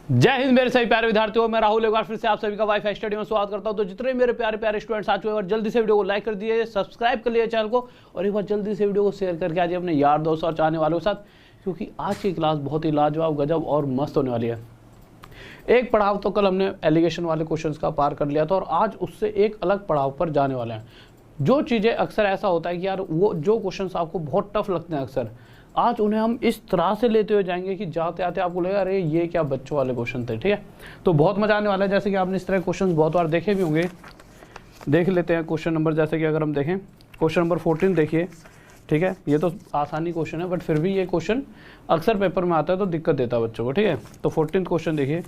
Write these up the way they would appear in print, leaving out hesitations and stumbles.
जय हिंद मेरे सभी प्यारे विद्यार्थियों, मैं राहुल एक बार फिर से आप सभी का वाईफाई स्टडी में स्वागत करता हूं। तो जितने मेरे प्यारे प्यारे स्टूडेंट्स आ चुके हैं, जल्दी से वीडियो को लाइक कर दिए, सब्सक्राइब कर लिए चैनल को, और एक बार जल्दी से वीडियो को शेयर करके आ जाइए अपने यार दोस्तों और चाहने वालों के साथ, क्योंकि आज की क्लास बहुत ही लाजवाब, गजब और मस्त होने वाली है। एक पड़ाव तो कल हमने एलिगेशन वाले क्वेश्चंस का पार कर लिया था, और आज उससे एक अलग पड़ाव पर जाने वाले हैं। जो चीज़ें अक्सर ऐसा होता है कि यार वो जो क्वेश्चंस आपको बहुत टफ लगते हैं अक्सर, आज उन्हें हम इस तरह से लेते हुए जाएंगे कि जाते आते आपको लगेगा अरे ये क्या बच्चों वाले क्वेश्चन थे। ठीक है, तो बहुत मजा आने वाला है। जैसे कि आपने इस तरह क्वेश्चन बहुत बार देखे भी होंगे, देख लेते हैं क्वेश्चन नंबर। जैसे कि अगर हम देखें क्वेश्चन नंबर 14 देखिए। ठीक है, ये तो आसानी क्वेश्चन है, बट फिर भी ये क्वेश्चन अक्सर पेपर में आता है तो दिक्कत देता है बच्चों को। ठीक है, तो 14 क्वेश्चन देखिए।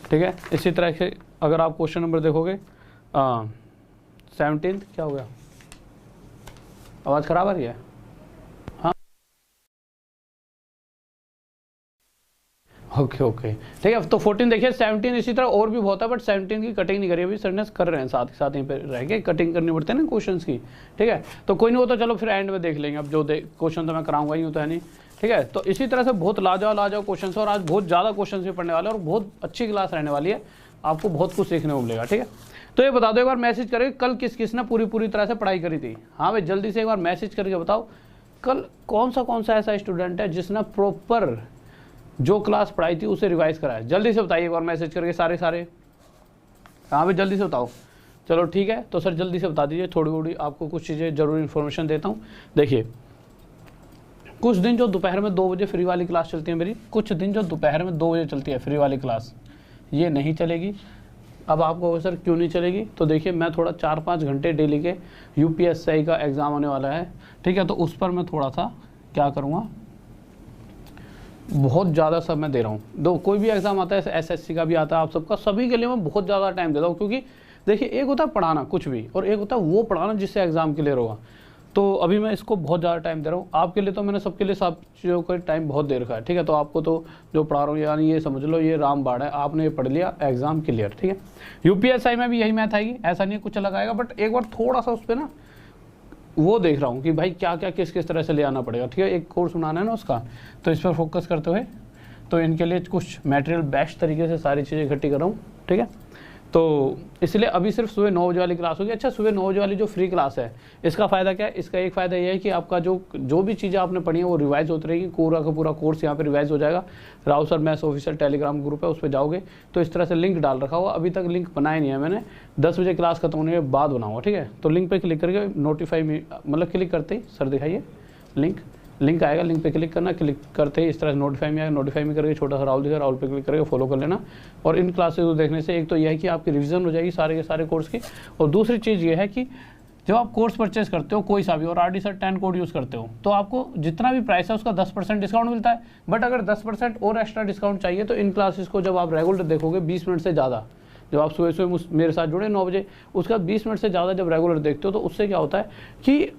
ठीक है, इसी तरह से अगर आप क्वेश्चन नंबर देखोगे 17, क्या हो गया, आवाज़ खराब आ रही है? ओके ठीक है, तो 14 देखिए। 17 इसी तरह और भी बहुत है, बट 17 की कटिंग नहीं करी अभी, सरनेस कर रहे हैं, साथ ही साथ यहीं पे रह के कटिंग करनी पड़ती है ना क्वेश्चंस की। ठीक है, तो कोई नहीं हो तो चलो फिर एंड में देख लेंगे। अब जो क्वेश्चन तो मैं कराऊंगा ही, तो है नहीं। ठीक है, तो इसी तरह से बहुत लाजवाब क्वेश्चन और आज बहुत ज़्यादा क्वेश्चन भी पढ़ने वाले हैं, और बहुत अच्छी क्लास रहने वाली है, आपको बहुत कुछ सीखने को मिलेगा। ठीक है, तो ये बता दो एक बार मैसेज करके, कल किस किस ने पूरी तरह से पढ़ाई करी थी? हाँ भाई, जल्दी से एक बार मैसेज करके बताओ, कल कौन सा ऐसा स्टूडेंट है जिसने प्रॉपर जो क्लास पढ़ाई थी उसे रिवाइज कराया? जल्दी से बताइए एक बार मैसेज करके सारे। हाँ भाई, जल्दी से बताओ। चलो ठीक है, तो सर जल्दी से बता दीजिए, थोड़ी आपको कुछ चीज़ें ज़रूरी इन्फॉर्मेशन देता हूँ। देखिए, कुछ दिन जो दोपहर में 2 बजे फ्री वाली क्लास चलती है मेरी, कुछ दिन जो दोपहर में 2 बजे चलती है फ्री वाली क्लास, ये नहीं चलेगी। अब आपको सर क्यों नहीं चलेगी? तो देखिए, मैं थोड़ा 4-5 घंटे डेली के UPSC का एग्ज़ाम होने वाला है। ठीक है, तो उस पर मैं थोड़ा सा क्या करूँगा, बहुत ज़्यादा समय दे रहा हूँ। दो कोई भी एग्ज़ाम आता है, SSC का भी आता है, आप सबका, सभी के लिए मैं बहुत ज़्यादा टाइम देता हूँ। क्योंकि देखिए, एक होता है पढ़ाना कुछ भी, और एक होता है वो पढ़ाना जिससे एग्ज़ाम क्लियर होगा। तो अभी मैं इसको बहुत ज़्यादा टाइम दे रहा हूँ आपके लिए। तो मैंने सबके लिए सब चीज़ों का टाइम बहुत दे रखा है। ठीक है, तो आपको तो जो पढ़ा रहा हूँ, यानी ये समझ लो ये रामबाण है, आपने ये पढ़ लिया, एग्ज़ाम क्लियर। ठीक है, UPSC में भी यही मैथ आएगी, ऐसा नहीं है कुछ अलग आएगा, बट एक बार थोड़ा सा उस पर ना वो देख रहा हूँ कि भाई क्या क्या किस तरह से ले आना पड़ेगा। ठीक है, एक कोर्स बनाना है ना उसका, तो इस पर फोकस करते हुए तो इनके लिए कुछ मटेरियल बेस्ट तरीके से सारी चीज़ें इकट्ठी कर रहा हूँ। ठीक है, तो इसलिए अभी सिर्फ सुबह 9 बजे वाली क्लास होगी। अच्छा, सुबह 9 बजे वाली जो फ्री क्लास है, इसका फ़ायदा क्या है? इसका एक फ़ायदा ये है कि आपका जो भी चीज़ें आपने पढ़ी है वो रिवाइज होती रहेगी, पूरा का पूरा कोर्स यहाँ पे रिवाइज हो जाएगा। Rahul sir maths official Telegram group है, उस पर जाओगे तो इस तरह से लिंक डाल रखा हुआ, अभी तक लिंक बनाया नहीं है मैंने, 10 बजे क्लास खत्म होने के बाद बनाऊँगा। ठीक है, तो लिंक पर क्लिक करके नोटिफाई में, मतलब क्लिक करते ही सर दिखाइए लिंक आएगा, लिंक पे क्लिक करना, क्लिक करते ही इस तरह से नोटिफाई में आएगा, नोटिफाई में करके छोटा सा राहुल दिखा, राहुल पे क्लिक करके फॉलो कर लेना। और इन क्लासेस को देखने से एक तो यह है कि आपकी रिवीजन हो जाएगी सारे के सारे कोर्स की, और दूसरी चीज़ ये है कि जब आप कोर्स परचेस करते हो कोई सा भी, और RD-SIR 10 कोड यूज़ करते हो, तो आपको जितना भी प्राइस है उसका 10% डिस्काउंट मिलता है। बट अगर 10% और एक्स्ट्रा डिस्काउंट चाहिए तो इन क्लासेस को जब आप रेगुलर देखोगे 20 मिनट से ज़्यादा, जब आप सुबह मेरे साथ जुड़े 9 बजे, उसका 20 मिनट से ज़्यादा जब रेगुलर देखते हो, तो उससे क्या होता है कि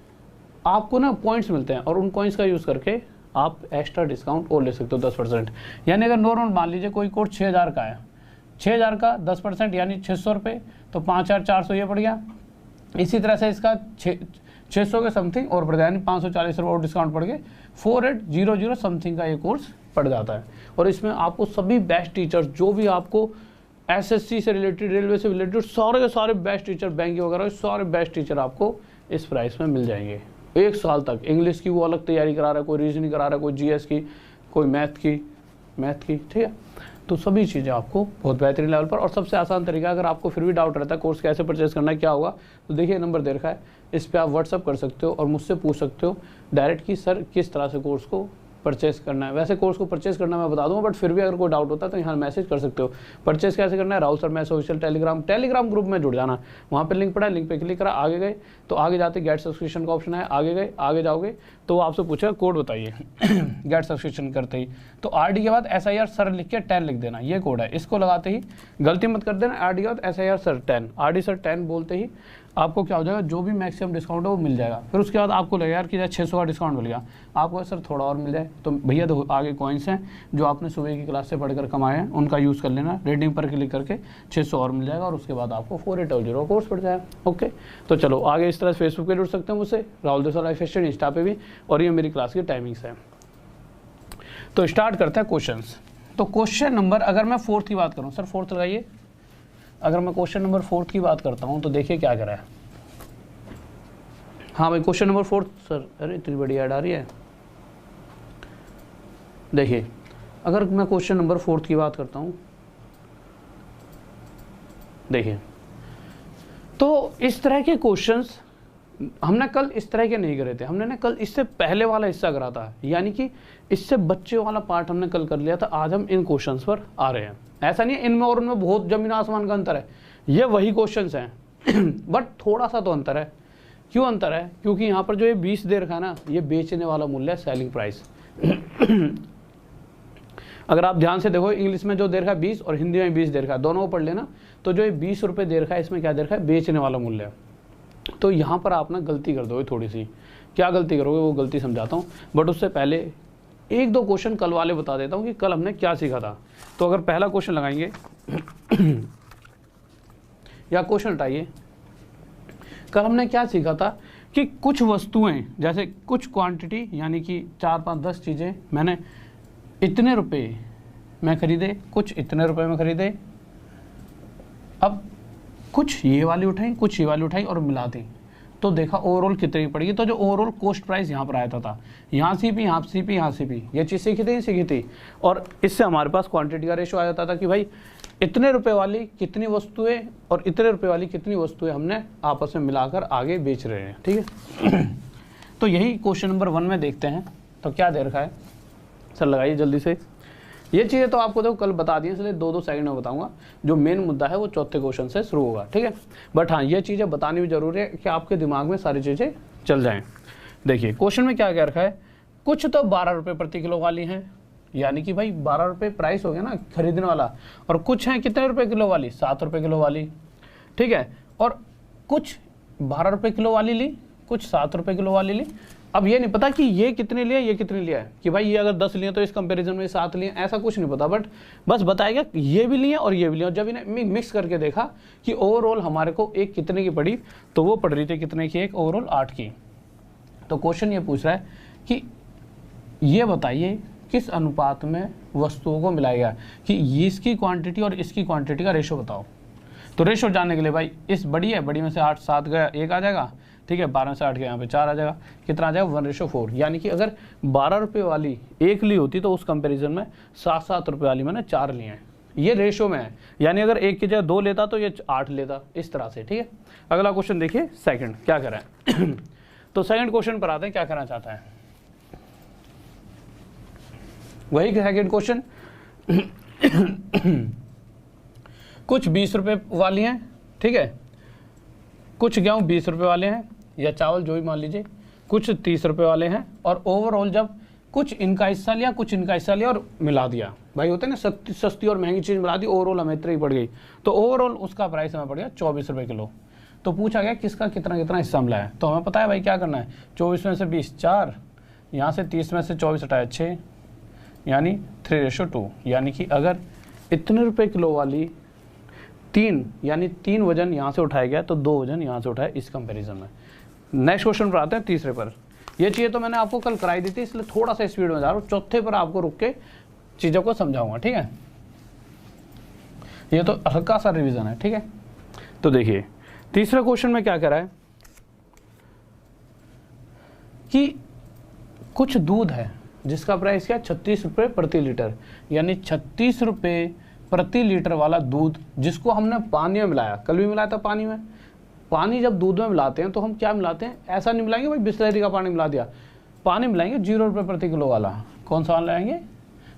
आपको ना पॉइंट्स मिलते हैं, और उन पॉइंट्स का यूज़ करके आप एक्स्ट्रा डिस्काउंट और ले सकते हो 10%। यानी अगर नॉर्मल मान लीजिए कोई कोर्स 6000 का है, 6000 का 10% यानी 600 रुपये, तो 5400 ये पड़ गया। इसी तरह से इसका 600 के समथिंग और पड़ गया, यानी 540 रुपये और डिस्काउंट पड़ गए, 4800 समथिंग का ये कोर्स पड़ जाता है। और इसमें आपको सभी बेस्ट टीचर्स, जो भी आपको SSC से रिलेटेड, रेलवे से रिलेटेड सारे के सारे बेस्ट टीचर, बैंक वगैरह सारे बेस्ट टीचर आपको इस प्राइस में मिल जाएंगे। 1 साल तक इंग्लिश की वो अलग तैयारी करा रहा है, कोई रीजनिंग करा रहा है, कोई GS की, कोई मैथ की। ठीक है, तो सभी चीज़ें आपको बहुत बेहतरीन लेवल पर। और सबसे आसान तरीका, अगर आपको फिर भी डाउट रहता है कोर्स कैसे परचेज करना है, क्या होगा, तो देखिए नंबर दे रखा है, इस पर आप व्हाट्सअप कर सकते हो और मुझसे पूछ सकते हो डायरेक्ट कि सर किस तरह से कोर्स को परचेस करना है। वैसे कोर्स को परचेस करना मैं बता दूंगा, बट फिर भी अगर कोई डाउट होता है तो यहाँ मैसेज कर सकते हो। परचेस कैसे करना है? Rahul sir maths official Telegram group में जुड़ जाना, वहाँ पे लिंक पड़ा है, लिंक पे क्लिक करा, आगे गए तो आगे जाते गेट सब्सक्रिप्शन का ऑप्शन है, आगे जाओगे तो वो आपसे पूछेगा कोड बताइए गेट सब्सक्रिप्शन करते ही तो RD के बाद SIR सर लिख के 10 लिख देना, ये कोड है, इसको लगाते ही गलती मत कर देना, RD के बाद SIR सर 10, RD सर 10 बोलते ही आपको क्या हो जाएगा, जो भी मैक्सिमम डिस्काउंट है वो मिल जाएगा। फिर उसके बाद आपको लगेगा यार कि 600 का डिस्काउंट मिल गया, आपको सर थोड़ा और मिल जाए, तो भैया तो आगे कॉइन्स हैं जो आपने सुबह की क्लास से पढ़कर कमाए हैं, उनका यूज़ कर लेना, रेटिंग पर क्लिक करके 600 और मिल जाएगा, और उसके बाद आपको 4800 कोर्स पड़ जाएगा। ओके, तो चलो आगे इस तरह फेसबुक पे जुड़ सकते हैं मुझसे, Rahul Desai life style, Insta पे भी, और ये मेरी क्लास की टाइमिंग्स है। तो स्टार्ट करते हैं क्वेश्चंस। तो तो क्वेश्चन नंबर, अगर मैं फोर्थ की बात करूं, सर फोर्थ लगाइए, अगर मैं क्वेश्चन नंबर फोर्थ की बात करता हूं तो देखिए क्या करा है। हाँ भाई क्वेश्चन नंबर फोर्थ सर, अरे इतनी बड़ी ऐड आ रही है। देखिए अगर मैं क्वेश्चन नंबर फोर्थ की बात करता हूं, देखिए तो इस तरह के क्वेश्चंस हमने कल इस तरह के नहीं करे थे, हमने ना कल इससे पहले वाला हिस्सा करा था, यानी कि इससे बच्चे वाला पार्ट हमने कल कर लिया था। आज हम इन क्वेश्चंस पर आ रहे हैं। ऐसा नहीं है इनमें और उनमें बहुत जमीन आसमान का अंतर है, ये वही क्वेश्चंस हैं बट थोड़ा सा तो अंतर है। क्यों अंतर है? क्योंकि यहाँ पर जो ये 20 दे रखा है ना, ये बेचने वाला मूल्य है, सेलिंग प्राइस अगर आप ध्यान से देखो, इंग्लिश में जो दे रखा है 20 और हिंदी में 20 दे रखा है, दोनों को पढ़ लेना। तो जो ये 20 रुपये दे रखा है, इसमें क्या दे रखा है? बेचने वाला मूल्य है। तो यहाँ पर आप ना गलती कर दोगे थोड़ी सी। क्या गलती करोगे वो गलती समझाता हूँ, बट उससे पहले एक दो क्वेश्चन कल वाले बता देता हूँ कि कल हमने क्या सीखा था। तो अगर पहला क्वेश्चन लगाएंगे या क्वेश्चन उठाइए, कल हमने क्या सीखा था कि कुछ वस्तुएं, जैसे कुछ क्वांटिटी, यानी कि 4, 5, 10 चीज़ें मैंने इतने रुपए में खरीदे, कुछ इतने रुपए में खरीदे। अब कुछ ये वाली उठाई, कुछ ये वाली उठाई और मिला दी, तो देखा ओवरऑल कितनी पड़ेगी। तो जो ओवरऑल कॉस्ट प्राइस यहाँ पर आया था, यहाँ सीपी, यहाँ सीपी, यहाँ सीपी, ये चीज़ सीखी थी। और इससे हमारे पास क्वांटिटी का रेशो आ जाता था कि भाई इतने रुपए वाली कितनी वस्तुएं और इतने रुपए वाली कितनी वस्तुएं हमने आपस में मिलाकर आगे बेच रहे हैं। ठीक है तो यही क्वेश्चन नंबर 1 में देखते हैं। तो क्या दे रखा है सर, लगाइए जल्दी से। ये चीज़ें तो आपको तो कल बता दी, इसलिए 2-2 सेकंड में बताऊंगा। जो मेन मुद्दा है वो चौथे क्वेश्चन से शुरू होगा। ठीक है, बट हाँ ये चीज़ें बतानी भी जरूरी है कि आपके दिमाग में सारी चीज़ें चल जाएं। देखिए क्वेश्चन में क्या कह रखा है, कुछ तो 12 रुपये प्रति किलो वाली हैं, यानी कि भाई 12 रुपये प्राइस हो गया ना खरीदने वाला, और कुछ हैं कितने रुपये किलो वाली? 7 रुपये किलो वाली। ठीक है, और कुछ 12 रुपये किलो वाली ली, कुछ 7 रुपये किलो वाली ली। अब ये नहीं पता कि ये कितने लिए, ये कितने लिया है, कि भाई ये अगर 10 लिए तो इस कंपैरिजन में 7 लिए, ऐसा कुछ नहीं पता। बट बस बताएगा ये भी लिए और ये भी लिए। और जब इन्हें मिक्स करके देखा कि ओवरऑल हमारे को एक कितने की पड़ी, तो वो पड़ रही थी कितने की? एक ओवरऑल 8 की। तो क्वेश्चन ये पूछ रहा है कि ये बताइए किस अनुपात में वस्तुओं को मिलाया गया, कि ये इसकी क्वांटिटी और इसकी क्वांटिटी का रेशो बताओ। तो रेशो जानने के लिए भाई इस बड़ी है, बड़ी में से 8 7 गया 1 आ जाएगा। ठीक है, 12 में से 8 गया, यहाँ पे 4 आ जाएगा। कितना आ जाएगा? 1:4। यानी कि अगर 12 रुपये वाली 1 ली होती तो उस कंपैरिजन में 7 रुपये वाली मैंने 4 लिए हैं। ये रेशो में है, यानी अगर 1 की जगह 2 लेता तो ये 8 लेता, इस तरह से। ठीक है, अगला क्वेश्चन देखिए सेकंड क्या करा है तो सेकंड क्वेश्चन पर आते हैं, क्या करना चाहता है वही सेकंड क्वेश्चन कुछ 20 रुपये वाली हैं, ठीक है, कुछ गेहूँ 20 रुपये वाले हैं, या चावल जो भी मान लीजिए, कुछ 30 रुपये वाले हैं। और ओवरऑल जब कुछ इनका हिस्सा लिया, कुछ इनका हिस्सा लिया और मिला दिया, भाई होता है ना सस्ती और महंगी चीज़ मिला दी, ओवरऑल हमें इतनी पड़ गई, तो ओवरऑल उसका प्राइस हमें पड़ गया 24 रुपये किलो। तो पूछा गया किसका कितना कितना हिस्सा मिला है, तो हमें पता है भाई क्या करना है, 24 में से 20 4, यहाँ से 30 में से 24 हटाया 6, यानी 3:2। यानी कि अगर इतने रुपये किलो वाली 3, यानी 3 वजन यहाँ से उठाया गया तो 2 वजन यहाँ से उठाया इस कंपैरिजन में। नेक्स्ट क्वेश्चन पर आते हैं, तीसरे पर। ये चीज़ें तो मैंने आपको कल कराई दी थी, इसलिए थोड़ा सा स्पीड में जा रहा हूँ। चौथे पर आपको रुक के चीज़ों को समझाऊंगा। ठीक है, ये तो हल्का सा रिवीजन है। ठीक है, तो देखिए तीसरे क्वेश्चन में क्या करा है कि कुछ दूध है जिसका प्राइस क्या? 36 रुपये प्रति लीटर, यानी 36 रुपये प्रति लीटर वाला दूध जिसको हमने पानी में मिलाया, कल भी मिलाया था पानी में। पानी जब दूध में मिलाते हैं तो हम क्या मिलाते हैं? ऐसा नहीं मिलाएंगे भाई बिस्लरी का पानी मिला दिया, पानी मिलाएंगे 0 रुपये प्रति किलो वाला। कौन सा वाला लाएंगे?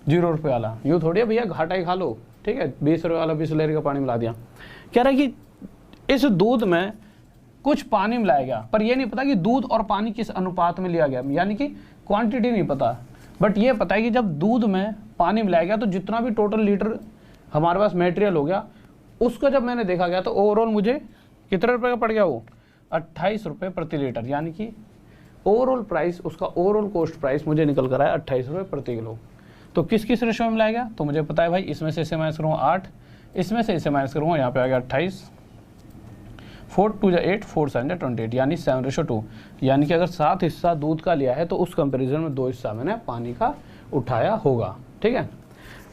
0 रुपये वाला। यूँ थोड़ी है भैया घाटा ही खा लो, ठीक है, 20 रुपये वाला बिस्लरी का पानी मिला दिया। कह रहा है कि इस दूध में कुछ पानी मिलाया गया, पर यह नहीं पता कि दूध और पानी किस अनुपात में लिया गया, यानी कि क्वांटिटी नहीं पता। बट ये पता है कि जब दूध में पानी मिलाया गया तो जितना भी टोटल लीटर हमारे पास मटेरियल हो गया, उसका जब मैंने देखा गया तो ओवरऑल मुझे कितने रुपए का पड़ गया? वो 28 रुपये प्रति लीटर, यानी कि ओवरऑल प्राइस, उसका ओवरऑल कॉस्ट प्राइस मुझे निकल कर आया 28 रुपये प्रति किलो। तो किस किस रेशो में मिलाया गया? तो मुझे पता है भाई, इसमें से इसे माइनस करूँगा 8, इसमें से इसे माइनस करूँगा, यहाँ पे आ गया 28, 4 2 8, 4 7 28, यानी 7:2। यानी कि अगर 7 हिस्सा दूध का लिया है तो उस कंपेरिजन में 2 हिस्सा मैंने पानी का उठाया होगा। ठीक है,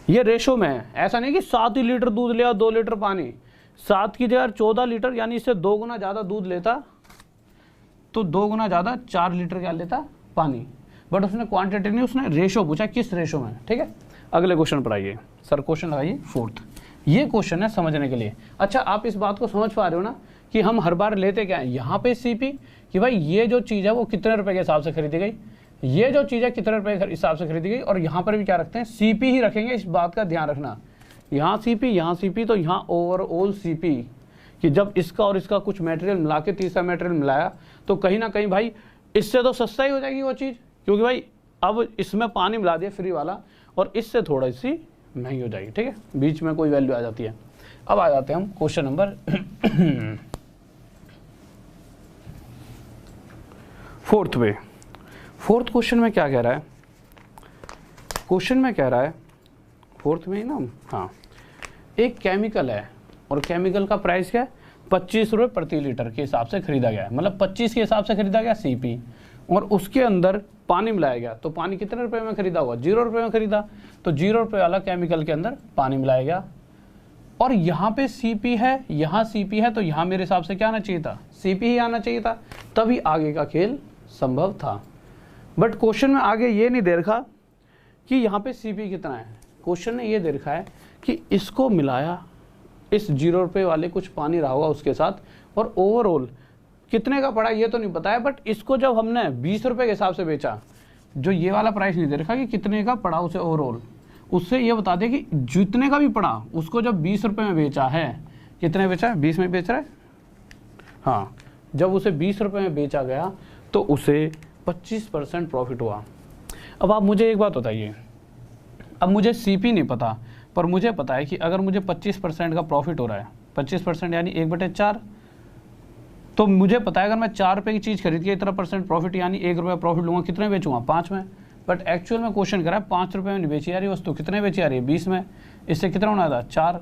ये रेशो में है, ऐसा नहीं कि 7 ही लीटर दूध लिया 2 लीटर पानी, 7 की जगह 14 लीटर, यानी इससे 2 गुना ज़्यादा दूध लेता तो 2 गुना ज़्यादा 4 लीटर क्या लेता पानी, बट उसने क्वांटिटी नहीं, उसने रेशो पूछा किस रेशो में। ठीक है, अगले क्वेश्चन पर आइए सर, क्वेश्चन लगाइए 4th। ये क्वेश्चन है समझने के लिए। अच्छा, आप इस बात को समझ पा रहे हो ना कि हम हर बार लेते क्या है यहाँ पे सीपी, कि भाई ये जो चीज़ है वो कितने रुपए के हिसाब से खरीदी गई, ये जो चीज़ है कितने रुपए के हिसाब से खरीदी गई, और यहाँ पर भी क्या रखते हैं सीपी ही रखेंगे, इस बात का ध्यान रखना। यहाँ सीपी तो यहाँ ओवरऑल सीपी, कि जब इसका और इसका कुछ मटेरियल मिला के तीसरा मटेरियल मिलाया तो कहीं ना कहीं भाई इससे तो सस्ता ही हो जाएगी वो चीज़, क्योंकि भाई अब इसमें पानी मिला दिया फ्री वाला, और इससे थोड़ी सी महंगी हो जाएगी। ठीक है, बीच में कोई वैल्यू आ जाती है। अब आ जाते हैं हम क्वेश्चन नंबर 4th पे। 4th क्वेश्चन में क्या कह रहा है, क्वेश्चन में कह रहा है 4th में ही ना, हाँ, एक केमिकल है और केमिकल का प्राइस क्या है 25 रुपये प्रति लीटर के हिसाब से खरीदा गया है, मतलब 25 के हिसाब से खरीदा गया सीपी, और उसके अंदर पानी मिलाया गया, तो पानी कितने रुपए में खरीदा हुआ 0 रुपये में खरीदा, तो 0 रुपये वाला केमिकल के अंदर पानी मिलाया गया, और यहाँ पे सीपी है, यहाँ सीपी है, तो यहाँ मेरे हिसाब से क्या आना चाहिए था सीपी ही आना चाहिए था, तभी आगे का खेल संभव था। बट क्वेश्चन में आगे ये नहीं दे रखा कि यहाँ पे सीपी कितना है, क्वेश्चन ने ये दे रखा है कि इसको मिलाया, इस 0 रुपये वाले कुछ पानी रहा होगा उसके साथ, और ओवरऑल कितने का पड़ा ये तो नहीं पता है, बट इसको जब हमने 20 रुपये के हिसाब से बेचा, जो ये वाला प्राइस नहीं दे रखा कि कितने का पड़ा उसे ओवरऑल, उससे ये बता दे कि जितने का भी पड़ा उसको जब 20 रुपये में बेचा है, कितने बेचा है 20 में बेच रहा है, हाँ, जब उसे 20 रुपये में बेचा गया तो उसे 25% प्रॉफिट हुआ। अब आप मुझे एक बात बताइए, अब मुझे सीपी नहीं पता, पर मुझे पता है कि अगर मुझे 25% का प्रॉफिट हो रहा है, 25% यानी 1/4, तो मुझे पता है अगर मैं 4 रुपये की चीज़ खरीद के इतना % प्रॉफिट यानी 1 रुपया प्रॉफिट लूँगा, कितने बेचूंगा 5 में, बट एक्चुअल में क्वेश्चन करा है 5 रुपये में नहीं बेची जा रही वस्तु, कितने बेची जा रही है 20 में, इससे कितना होना था 4।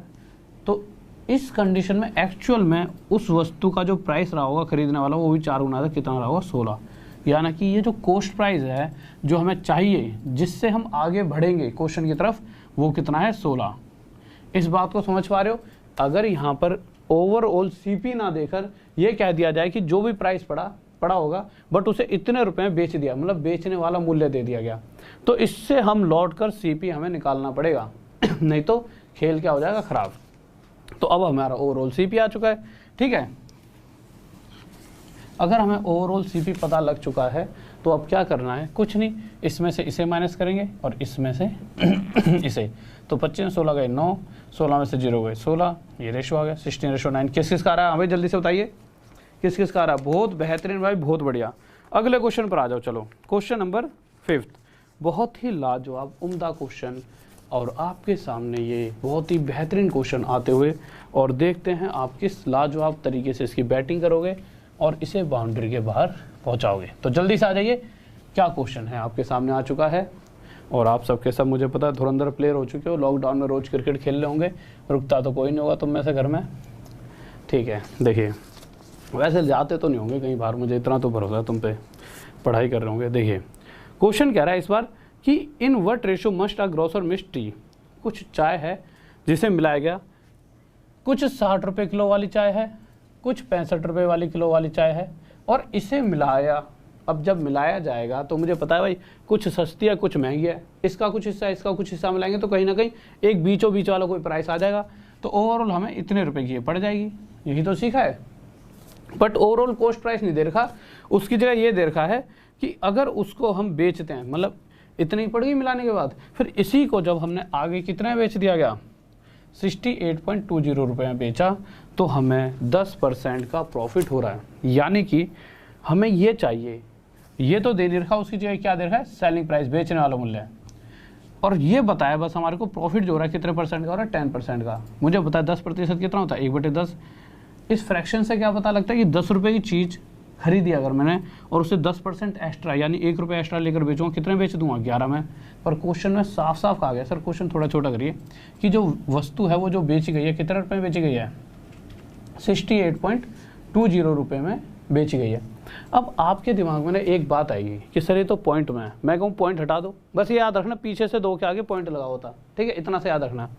तो इस कंडीशन में एक्चुअल में उस वस्तु का जो प्राइस रहा होगा खरीदने वाला वो भी 4 गुना था, कितना रहा होगा 16, यानी कि ये जो कॉस्ट प्राइस है जो हमें चाहिए जिससे हम आगे बढ़ेंगे क्वेश्चन की तरफ, वो कितना है 16। इस बात को समझ पा रहे हो। अगर यहाँ पर ओवरऑल सीपी ना देकर ये कह दिया जाए कि जो भी प्राइस पड़ा होगा बट उसे इतने रुपए में बेच दिया, मतलब बेचने वाला मूल्य दे दिया गया, तो इससे हम लौट कर सीपी हमें निकालना पड़ेगा नहीं तो खेल क्या हो जाएगा खराब। तो अब हमारा ओवरऑल सीपी आ चुका है। ठीक है, अगर हमें ओवरऑल सीपी पता लग चुका है तो अब क्या करना है, कुछ नहीं, इसमें से इसे माइनस करेंगे और इसमें से इसे, तो 25 16 गए 9, 16 में से 0 गए 16, ये रेशो आ गया 16:9। किस किस का आ रहा है हमें जल्दी से बताइए, किस किस का आ रहा है। बहुत बेहतरीन भाई, बहुत बढ़िया। अगले क्वेश्चन पर आ जाओ, चलो क्वेश्चन नंबर 5, बहुत ही लाजवाब उम्दा क्वेश्चन, और आपके सामने ये बहुत ही बेहतरीन क्वेश्चन आते हुए, और देखते हैं आप किस लाजवाब तरीके से इसकी बैटिंग करोगे और इसे बाउंड्री के बाहर पहुंचाओगे। तो जल्दी से आ जाइए, क्या क्वेश्चन है आपके सामने आ चुका है, और आप सबके सब मुझे पता है धुरंधर प्लेयर हो चुके हो, लॉकडाउन में रोज क्रिकेट खेल रहे होंगे, रुकता तो कोई नहीं होगा तुम में से घर में। ठीक है, देखिए वैसे जाते तो नहीं होंगे कहीं बाहर, मुझे इतना तो भरोसा है तुम पे, पढ़ाई कर रहे होंगे। देखिए क्वेश्चन कह रहा है इस बार कि in what ratio must a grocer mix T, कुछ चाय है जिसे मिलाया गया, कुछ 60 रुपये किलो वाली चाय है, कुछ 65 रुपये वाली किलो वाली चाय है, और इसे मिलाया। अब जब मिलाया जाएगा तो मुझे पता है भाई कुछ सस्ती है कुछ महंगी है, इसका कुछ हिस्सा इसका कुछ हिस्सा मिलाएंगे तो कहीं ना कहीं एक बीचों बीच वाला कोई प्राइस आ जाएगा, तो ओवरऑल हमें इतने रुपए की ये पड़ जाएगी, यही तो सीखा है। बट ओवरऑल कॉस्ट प्राइस नहीं दे रखा, उसकी जगह ये दे रखा है कि अगर उसको हम बेचते हैं, मतलब इतनी पड़ेगी मिलाने के बाद, फिर इसी को जब हमने आगे कितने बेच दिया गया 68.20 रुपये में बेचा, तो हमें 10% का प्रॉफिट हो रहा है। यानी कि हमें ये चाहिए, ये तो दे नहीं रखा, उसकी जगह क्या दे रखा है सेलिंग प्राइस, बेचने वाला मूल्य, और ये बताया बस हमारे को प्रॉफिट जो हो रहा है कितने % का हो रहा है 10% का। मुझे पता है 10% कितना होता है 1/10। इस फ्रैक्शन से क्या पता लगता है कि 10 रुपये की चीज़ खरीदी अगर मैंने और उसे 10% एक्स्ट्रा यानी 1 रुपये एक्स्ट्रा लेकर बेचूंगा, कितने बेच दूंगा 11 में। पर क्वेश्चन में साफ साफ कहा गया, सर क्वेश्चन थोड़ा छोटा करिए, कि जो वस्तु है वो जो बेची गई है कितने रुपये में बेची गई है 68.20 रुपये में बेची गई है। अब आपके दिमाग में ना एक बात आएगी कि सर ये तो पॉइंट में है, मैं कहूँ पॉइंट हटा दो, बस ये याद रखना पीछे से 2 के आगे पॉइंट लगा होता, ठीक है, इतना से याद रखना।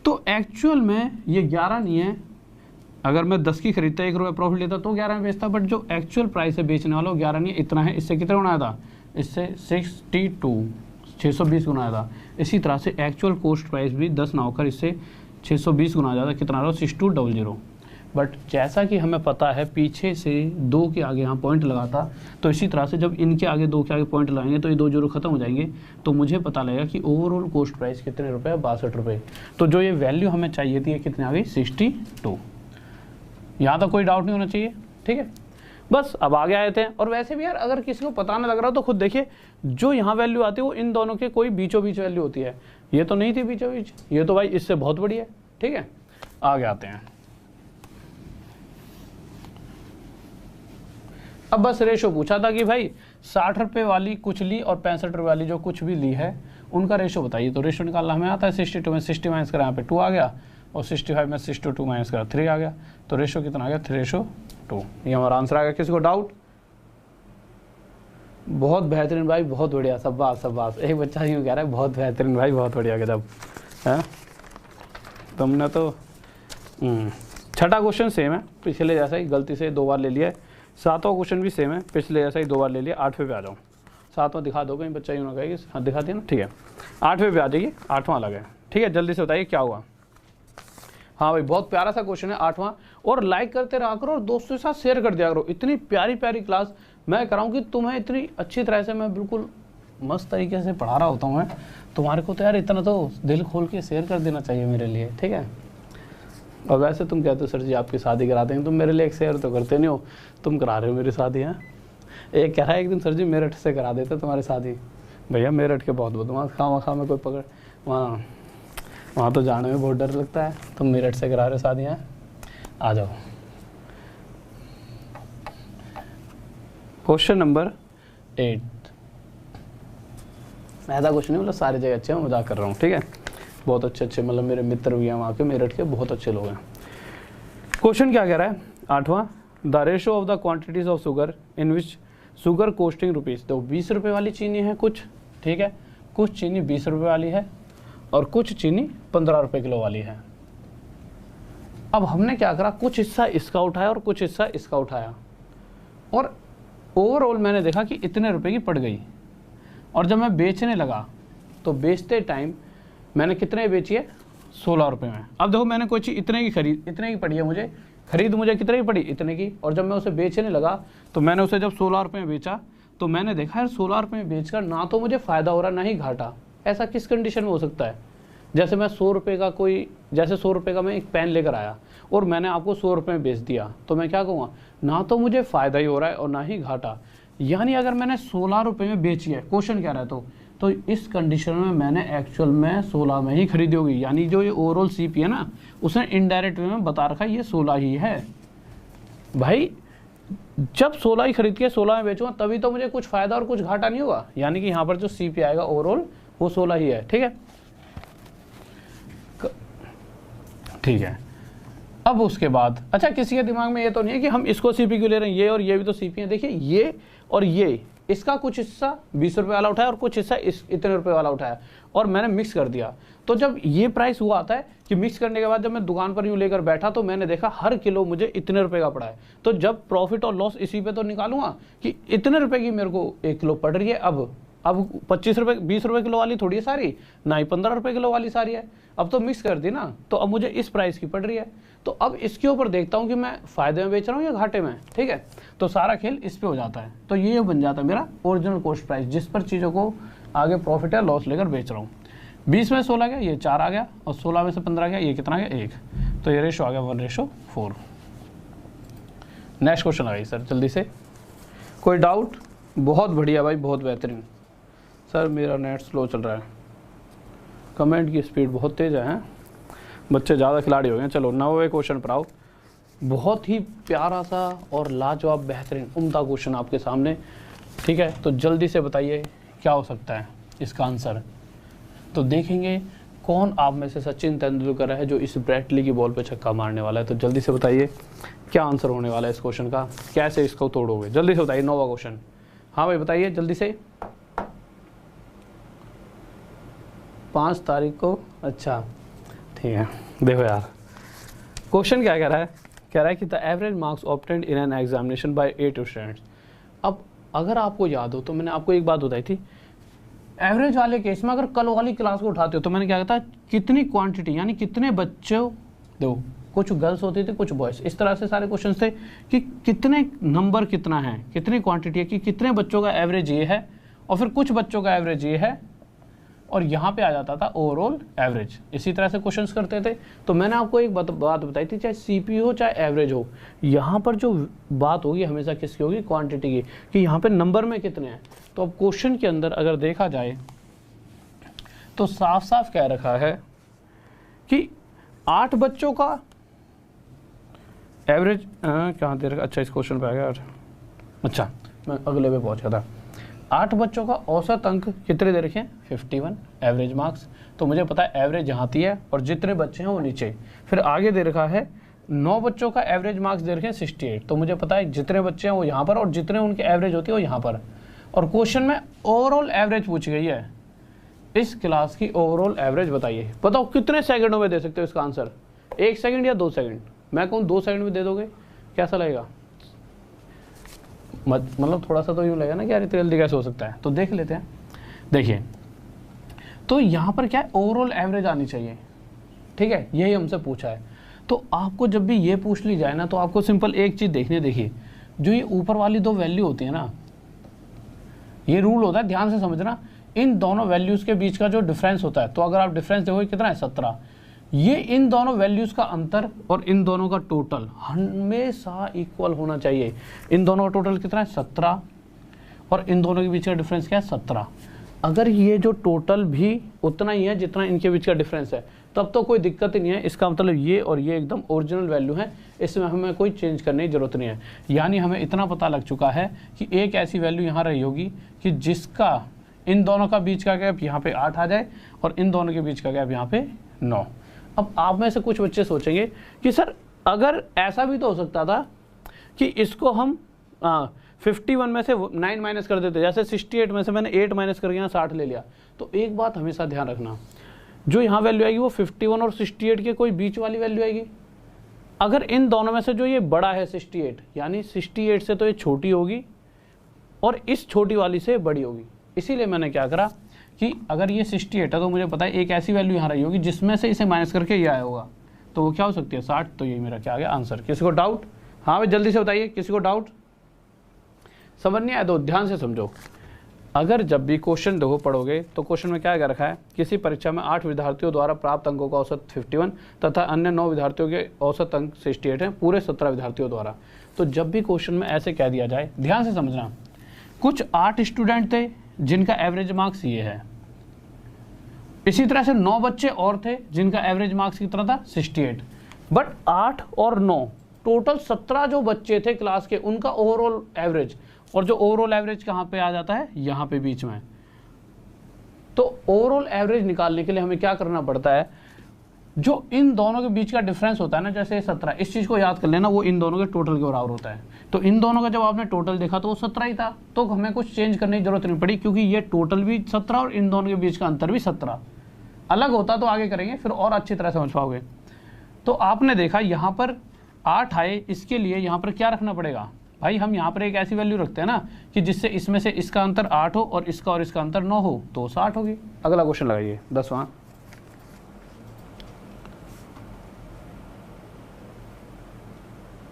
तो एक्चुअल में ये 11 नहीं है, अगर मैं 10 की खरीदता 1 रुपये प्रॉफिट लेता तो 11 में बेचता, बट जो एक्चुअल प्राइस है बेचने वाला वो 11 नहीं है, इतना है। इससे कितना गुना था, इससे 620 गुना आया था। इसी तरह से एक्चुअल कॉस्ट प्राइस भी 10 ना होकर इससे 620 गुना आ जाता, कितना रहा 6200। बट जैसा कि हमें पता है पीछे से 2 के आगे यहाँ पॉइंट लगाता, तो इसी तरह से जब इनके आगे 2 के आगे पॉइंट लगाएंगे तो ये 2 जीरो खत्म हो जाएंगे, तो मुझे पता लगेगा कि ओवरऑल कॉस्ट प्राइस कितने रुपए है, 62 रुपये। तो जो ये वैल्यू हमें चाहिए थी ये कितने आ गई, 62। यहाँ तक कोई डाउट नहीं होना चाहिए, ठीक है। बस अब आगे आए थे। और वैसे भी यार अगर किसी को पता ना लग रहा तो खुद देखिए, जो यहाँ वैल्यू आती है वो इन दोनों के कोई बीचों बीच वैल्यू होती है, ये तो नहीं थी बीचों बीच, ये तो भाई इससे बहुत बड़ी है, ठीक है। आगे आते हैं। अब बस रेशो पूछा था कि भाई 60 रुपये वाली कुछ ली और 65 रुपये वाली जो कुछ भी ली है उनका रेशो बताइए। तो रेशो निकालना हमें आता है, 62 में 60 माइनस करा, यहाँ पे 2 आ गया, और 65 में 62 माइनस करा 3 आ गया, तो रेशो कितना आ गया, 3:2। ये हमारा आंसर आ गया। किसी को डाउट? बहुत बेहतरीन भाई, बहुत बढ़िया, शाबाश। एक बच्चा यूँ कह रहा है बहुत बेहतरीन भाई, बहुत बढ़िया गजब है तुमने तो। छठा क्वेश्चन सेम है पिछले जैसा ही, गलती से 2 बार ले लिया है। 7वां क्वेश्चन भी सेम है, पिछले जैसा ही 2 बार ले लिया। 8वें पे आ जाओ, 7वां दिखा दो कहीं बच्चा यूँ ना कहेगी, हाँ दिखा दिया ना, ठीक है। 8वें पे आ जाइए, 8वां अलग है, ठीक है। जल्दी से बताइए क्या हुआ। हाँ भाई बहुत प्यारा सा क्वेश्चन है 8वां, और लाइक करते रहा करो और दोस्तों के साथ शेयर कर दिया करो। इतनी प्यारी प्यारी क्लास मैं कराऊँ कि तुम्हें इतनी अच्छी तरह से मैं बिल्कुल मस्त तरीके से पढ़ा रहा होता हूँ मैं, तुम्हारे को तो यार इतना तो दिल खोल के शेयर कर देना चाहिए मेरे लिए, ठीक है। और वैसे तुम कहते हो सर जी आपकी शादी करा देंगे, तुम मेरे लिए एक शेयर तो करते नहीं हो, तुम करा रहे हो मेरी शादी है। एक कह रहा है एक दिन सर जी मेरठ से करा देते तुम्हारी शादी। भैया मेरठ के बहुत बदमाश, खामा में कोई पकड़, वहाँ तो जाने में बहुत डर लगता है, तुम मेरठ से करा रहे हो शादी हैं, आ जाओ। क्वेश्चन नंबर 8, ऐसा कुछ नहीं, मतलब सारी जगह अच्छे हैं, मजाक कर रहा हूँ, ठीक है। बहुत अच्छे मतलब मेरे मित्र भी हैं वहाँ के, मेरठ के बहुत अच्छे लोग हैं। क्वेश्चन क्या कह रहा है 8वां, the ratio of the quantities of sugar in which sugar costing rupees. तो 20 रुपये वाली चीनी है कुछ, ठीक है, कुछ चीनी 20 रुपये वाली है और कुछ चीनी 15 रुपये किलो वाली है। अब हमने क्या करा, कुछ हिस्सा इसका उठाया और कुछ हिस्सा इसका उठाया, और ओवरऑल मैंने देखा कि इतने रुपए की पड़ गई। और जब मैं बेचने लगा तो बेचते टाइम मैंने कितने बेची है, 16 रुपये में। अब देखो मैंने कोई चीज़ इतने की पड़ी है, मुझे खरीद मुझे कितने की पड़ी, इतने की, और जब मैं उसे बेचने लगा तो मैंने उसे जब 16 रुपये में बेचा तो मैंने देखा यार 16 रुपये में बेचकर ना तो मुझे फ़ायदा हो रहा ना ही घाटा। ऐसा किस कंडीशन में हो सकता है? जैसे मैं 100 रुपये का जैसे 100 रुपये का मैं एक पेन लेकर आया और मैंने आपको 100 रुपये में बेच दिया, तो मैं क्या कहूँगा, ना तो मुझे फ़ायदा ही हो रहा है और ना ही घाटा। यानी अगर मैंने 16 रुपये में बेची है, क्वेश्चन क्या रहा है, तो इस कंडीशन में मैंने एक्चुअल में 16 में ही खरीदी होगी। यानी जो ये ओवरऑल सीपी है ना, उसने इनडायरेक्ट वे में बता रखा है ये 16 ही है। भाई जब 16 ही खरीद के 16 में बेचूंगा तभी तो मुझे कुछ फ़ायदा और कुछ घाटा नहीं होगा। यानी कि यहाँ पर जो सीपी आएगा ओवरऑल वो 16 ही है, ठीक है। ठीक है, अब उसके बाद अच्छा किसी के दिमाग में ये तो नहीं है कि हम इसको सीपी क्यों ले रहे हैं, ये और ये भी तो सीपी है। देखिए ये और ये, इसका कुछ हिस्सा 20 रुपये वाला उठाया और कुछ हिस्सा इतने रुपये वाला उठाया और मैंने मिक्स कर दिया। तो जब ये प्राइस हुआ आता है कि मिक्स करने के बाद जब मैं दुकान पर यूँ लेकर बैठा तो मैंने देखा हर किलो मुझे इतने रुपए का पड़ा है। तो जब प्रॉफिट और लॉस इसी पे तो निकालूंगा कि इतने रुपए की मेरे को 1 किलो पड़ रही है। अब 25 रुपये 20 रुपये किलो वाली थोड़ी है सारी, ना ही 15 रुपये किलो वाली सारी है। अब तो मिक्स कर दी ना, तो अब मुझे इस प्राइस की पड़ रही है। तो अब इसके ऊपर देखता हूँ कि मैं फ़ायदे में बेच रहा हूँ या घाटे में, ठीक है। तो सारा खेल इस पे हो जाता है। तो ये बन जाता है मेरा ओरिजिनल कॉस्ट प्राइस, जिस पर चीज़ों को आगे प्रॉफिट या लॉस लेकर बेच रहा हूँ। 20 में 16 गया, ये 4 आ गया, और 16 में से 15 गया, ये कितना गया 1। तो ये रेशो आ गया 1:4। नेक्स्ट क्वेश्चन आ गई सर, जल्दी से। कोई डाउट? बहुत बढ़िया भाई, बहुत बेहतरीन। सर मेरा नेट स्लो चल रहा है, कमेंट की स्पीड बहुत तेज़ है, बच्चे ज़्यादा खिलाड़ी हो गए। चलो 9वें क्वेश्चन पर आओ। बहुत ही प्यारा सा और लाजवाब बेहतरीन उम्दा क्वेश्चन आपके सामने, ठीक है। तो जल्दी से बताइए क्या हो सकता है इसका आंसर। तो देखेंगे कौन आप में से सचिन तेंदुलकर है जो इस ब्रैटली की बॉल पे छक्का मारने वाला है? तो जल्दी से बताइए क्या आंसर होने वाला है इस क्वेश्चन का, कैसे इसको तोड़ोगे? जल्दी से बताइए, 9वां क्वेश्चन। हाँ भाई बताइए जल्दी से। 5 तारीख को, अच्छा ठीक है। देखो यार क्वेश्चन क्या कह रहा है कि the average marks obtained in an examination by 8 students. अब अगर आपको याद हो तो मैंने आपको एक बात बताई थी, एवरेज वाले केस में अगर कल वाली क्लास को उठाते हो तो मैंने क्या कहता, कितनी क्वांटिटी यानी कितने बच्चों, देखो कुछ गर्ल्स होती थी कुछ बॉयज़, इस तरह से सारे क्वेश्चन थे कि कितने नंबर कितना है, कितनी क्वांटिटी है, कि कितने बच्चों का एवरेज ये है और फिर कुछ बच्चों का एवरेज ये है, और यहाँ पे आ जाता था ओवरऑल एवरेज। इसी तरह से क्वेश्चंस करते थे। तो मैंने आपको एक बात बताई थी, चाहे सीपी हो चाहे एवरेज हो, यहाँ पर जो बात होगी हमेशा किसकी होगी, क्वांटिटी की, कि यहाँ पे नंबर में कितने हैं। तो अब क्वेश्चन के अंदर अगर देखा जाए तो साफ साफ कह रखा है कि 8 बच्चों का एवरेज कहाँ दे रखा, अच्छा इस क्वेश्चन पे आ गया यार, अच्छा मैं अगले पे पहुँच गया था। 8 बच्चों का औसत अंक कितने दे रखे हैं, 51 एवरेज मार्क्स। तो मुझे पता है एवरेज यहाँ आती है और जितने बच्चे हैं वो नीचे। फिर आगे दे रखा है 9 बच्चों का एवरेज मार्क्स दे रखे हैं 68। तो मुझे पता है जितने बच्चे हैं वो यहाँ पर और जितने उनके एवरेज होती है वो यहाँ पर। और क्वेश्चन में ओवरऑल एवरेज पूछी गई है, इस क्लास की ओवरऑल एवरेज बताइए। बताओ कितने सेकंडों में दे सकते हो इसका आंसर, 1 सेकंड या 2 सेकंड? मैं कहूँ 2 सेकंड में दे दोगे, कैसा लगेगा? मतलब थोड़ा सा तो यूँ लगेगा ना कि यार इतनी जल्दी कैसे हो सकता है। तो देख लेते हैं। देखिए तो यहाँ पर क्या है, ओवरऑल एवरेज आनी चाहिए, ठीक है, यही हमसे पूछा है। तो आपको जब भी ये पूछ ली जाए ना तो आपको सिंपल एक चीज़ देखनी, देखिए जो ये ऊपर वाली 2 वैल्यू होती है ना, ये रूल होता है, ध्यान से समझना, इन दोनों वैल्यूज़ के बीच का जो डिफरेंस होता है, तो अगर आप डिफरेंस देखोगे कितना है 17, ये इन दोनों वैल्यूज़ का अंतर और इन दोनों का टोटल हमेशा इक्वल होना चाहिए। इन दोनों का टोटल कितना है 17 और इन दोनों के बीच का डिफरेंस क्या है 17। अगर ये जो टोटल भी उतना ही है जितना इनके बीच का डिफरेंस है तब तो कोई दिक्कत ही नहीं है। इसका मतलब ये और ये एकदम ओरिजिनल वैल्यू है, इसमें हमें कोई चेंज करने की ज़रूरत नहीं है। यानी हमें इतना पता लग चुका है कि एक ऐसी वैल्यू यहाँ रही होगी कि जिसका इन दोनों का बीच का गैप यहाँ पे 8 आ जाए और इन दोनों के बीच का गैप यहाँ पे 9। अब आप में से कुछ बच्चे सोचेंगे कि सर अगर ऐसा भी तो हो सकता था कि इसको हम 51 में से 9 माइनस कर देते, जैसे 68 में से मैंने 8 माइनस करके यहाँ 60 ले लिया। तो एक बात हमेशा ध्यान रखना, जो यहाँ वैल्यू आएगी वो 51 और 68 के कोई बीच वाली वैल्यू आएगी। अगर इन दोनों में से जो ये बड़ा है 68, यानी 68 से तो ये छोटी होगी और इस छोटी वाली से बड़ी होगी। इसीलिए मैंने क्या करा कि अगर ये 68 है तो मुझे पता है एक ऐसी वैल्यू यहाँ रही होगी जिसमें से इसे माइनस करके ये आया होगा, तो वो क्या हो सकती है 60। तो ये मेरा क्या आ गया आंसर। किसी को डाउट? हाँ भाई जल्दी से बताइए, किसी को डाउट समझ नहीं आया तो ध्यान से समझो। अगर जब भी क्वेश्चन देखो पढ़ोगे तो क्वेश्चन में क्या क्या रखा है, किसी परीक्षा में 8 विद्यार्थियों द्वारा प्राप्त अंकों का औसत 51 तथा अन्य 9 विद्यार्थियों के औसत अंक 68 हैं पूरे 17 विद्यार्थियों द्वारा। तो जब भी क्वेश्चन में ऐसे कह दिया जाए, ध्यान से समझना, कुछ 8 स्टूडेंट थे जिनका एवरेज मार्क्स ये है, इसी तरह से 9 बच्चे और थे जिनका एवरेज मार्क्स कितना था 68, बट 8 और 9 टोटल 17 जो बच्चे थे क्लास के उनका ओवरऑल एवरेज, और जो ओवरऑल एवरेज कहाँ पे आ जाता है, यहाँ पे बीच में। तो ओवरऑल एवरेज निकालने के लिए हमें क्या करना पड़ता है, जो इन दोनों के बीच का डिफरेंस होता है ना, जैसे 17, इस चीज़ को याद कर लेना, वो इन दोनों के टोटल के बराबर होता है। तो इन दोनों का जब आपने टोटल देखा तो वो 17 ही था, तो हमें कुछ चेंज करने की जरूरत नहीं पड़ी, क्योंकि ये टोटल भी 17 और इन दोनों के बीच का अंतर भी 17। अलग होता तो आगे करेंगे फिर और अच्छी तरह समझ पाओगे। तो आपने देखा यहाँ पर 8 आए, इसके लिए यहाँ पर क्या रखना पड़ेगा भाई, हम यहाँ पर एक ऐसी वैल्यू रखते हैं ना कि जिससे इसमें से इसका अंतर 8 हो और इसका अंतर 9 हो, तो 60 होगी। अगला क्वेश्चन लगाइए 10वां।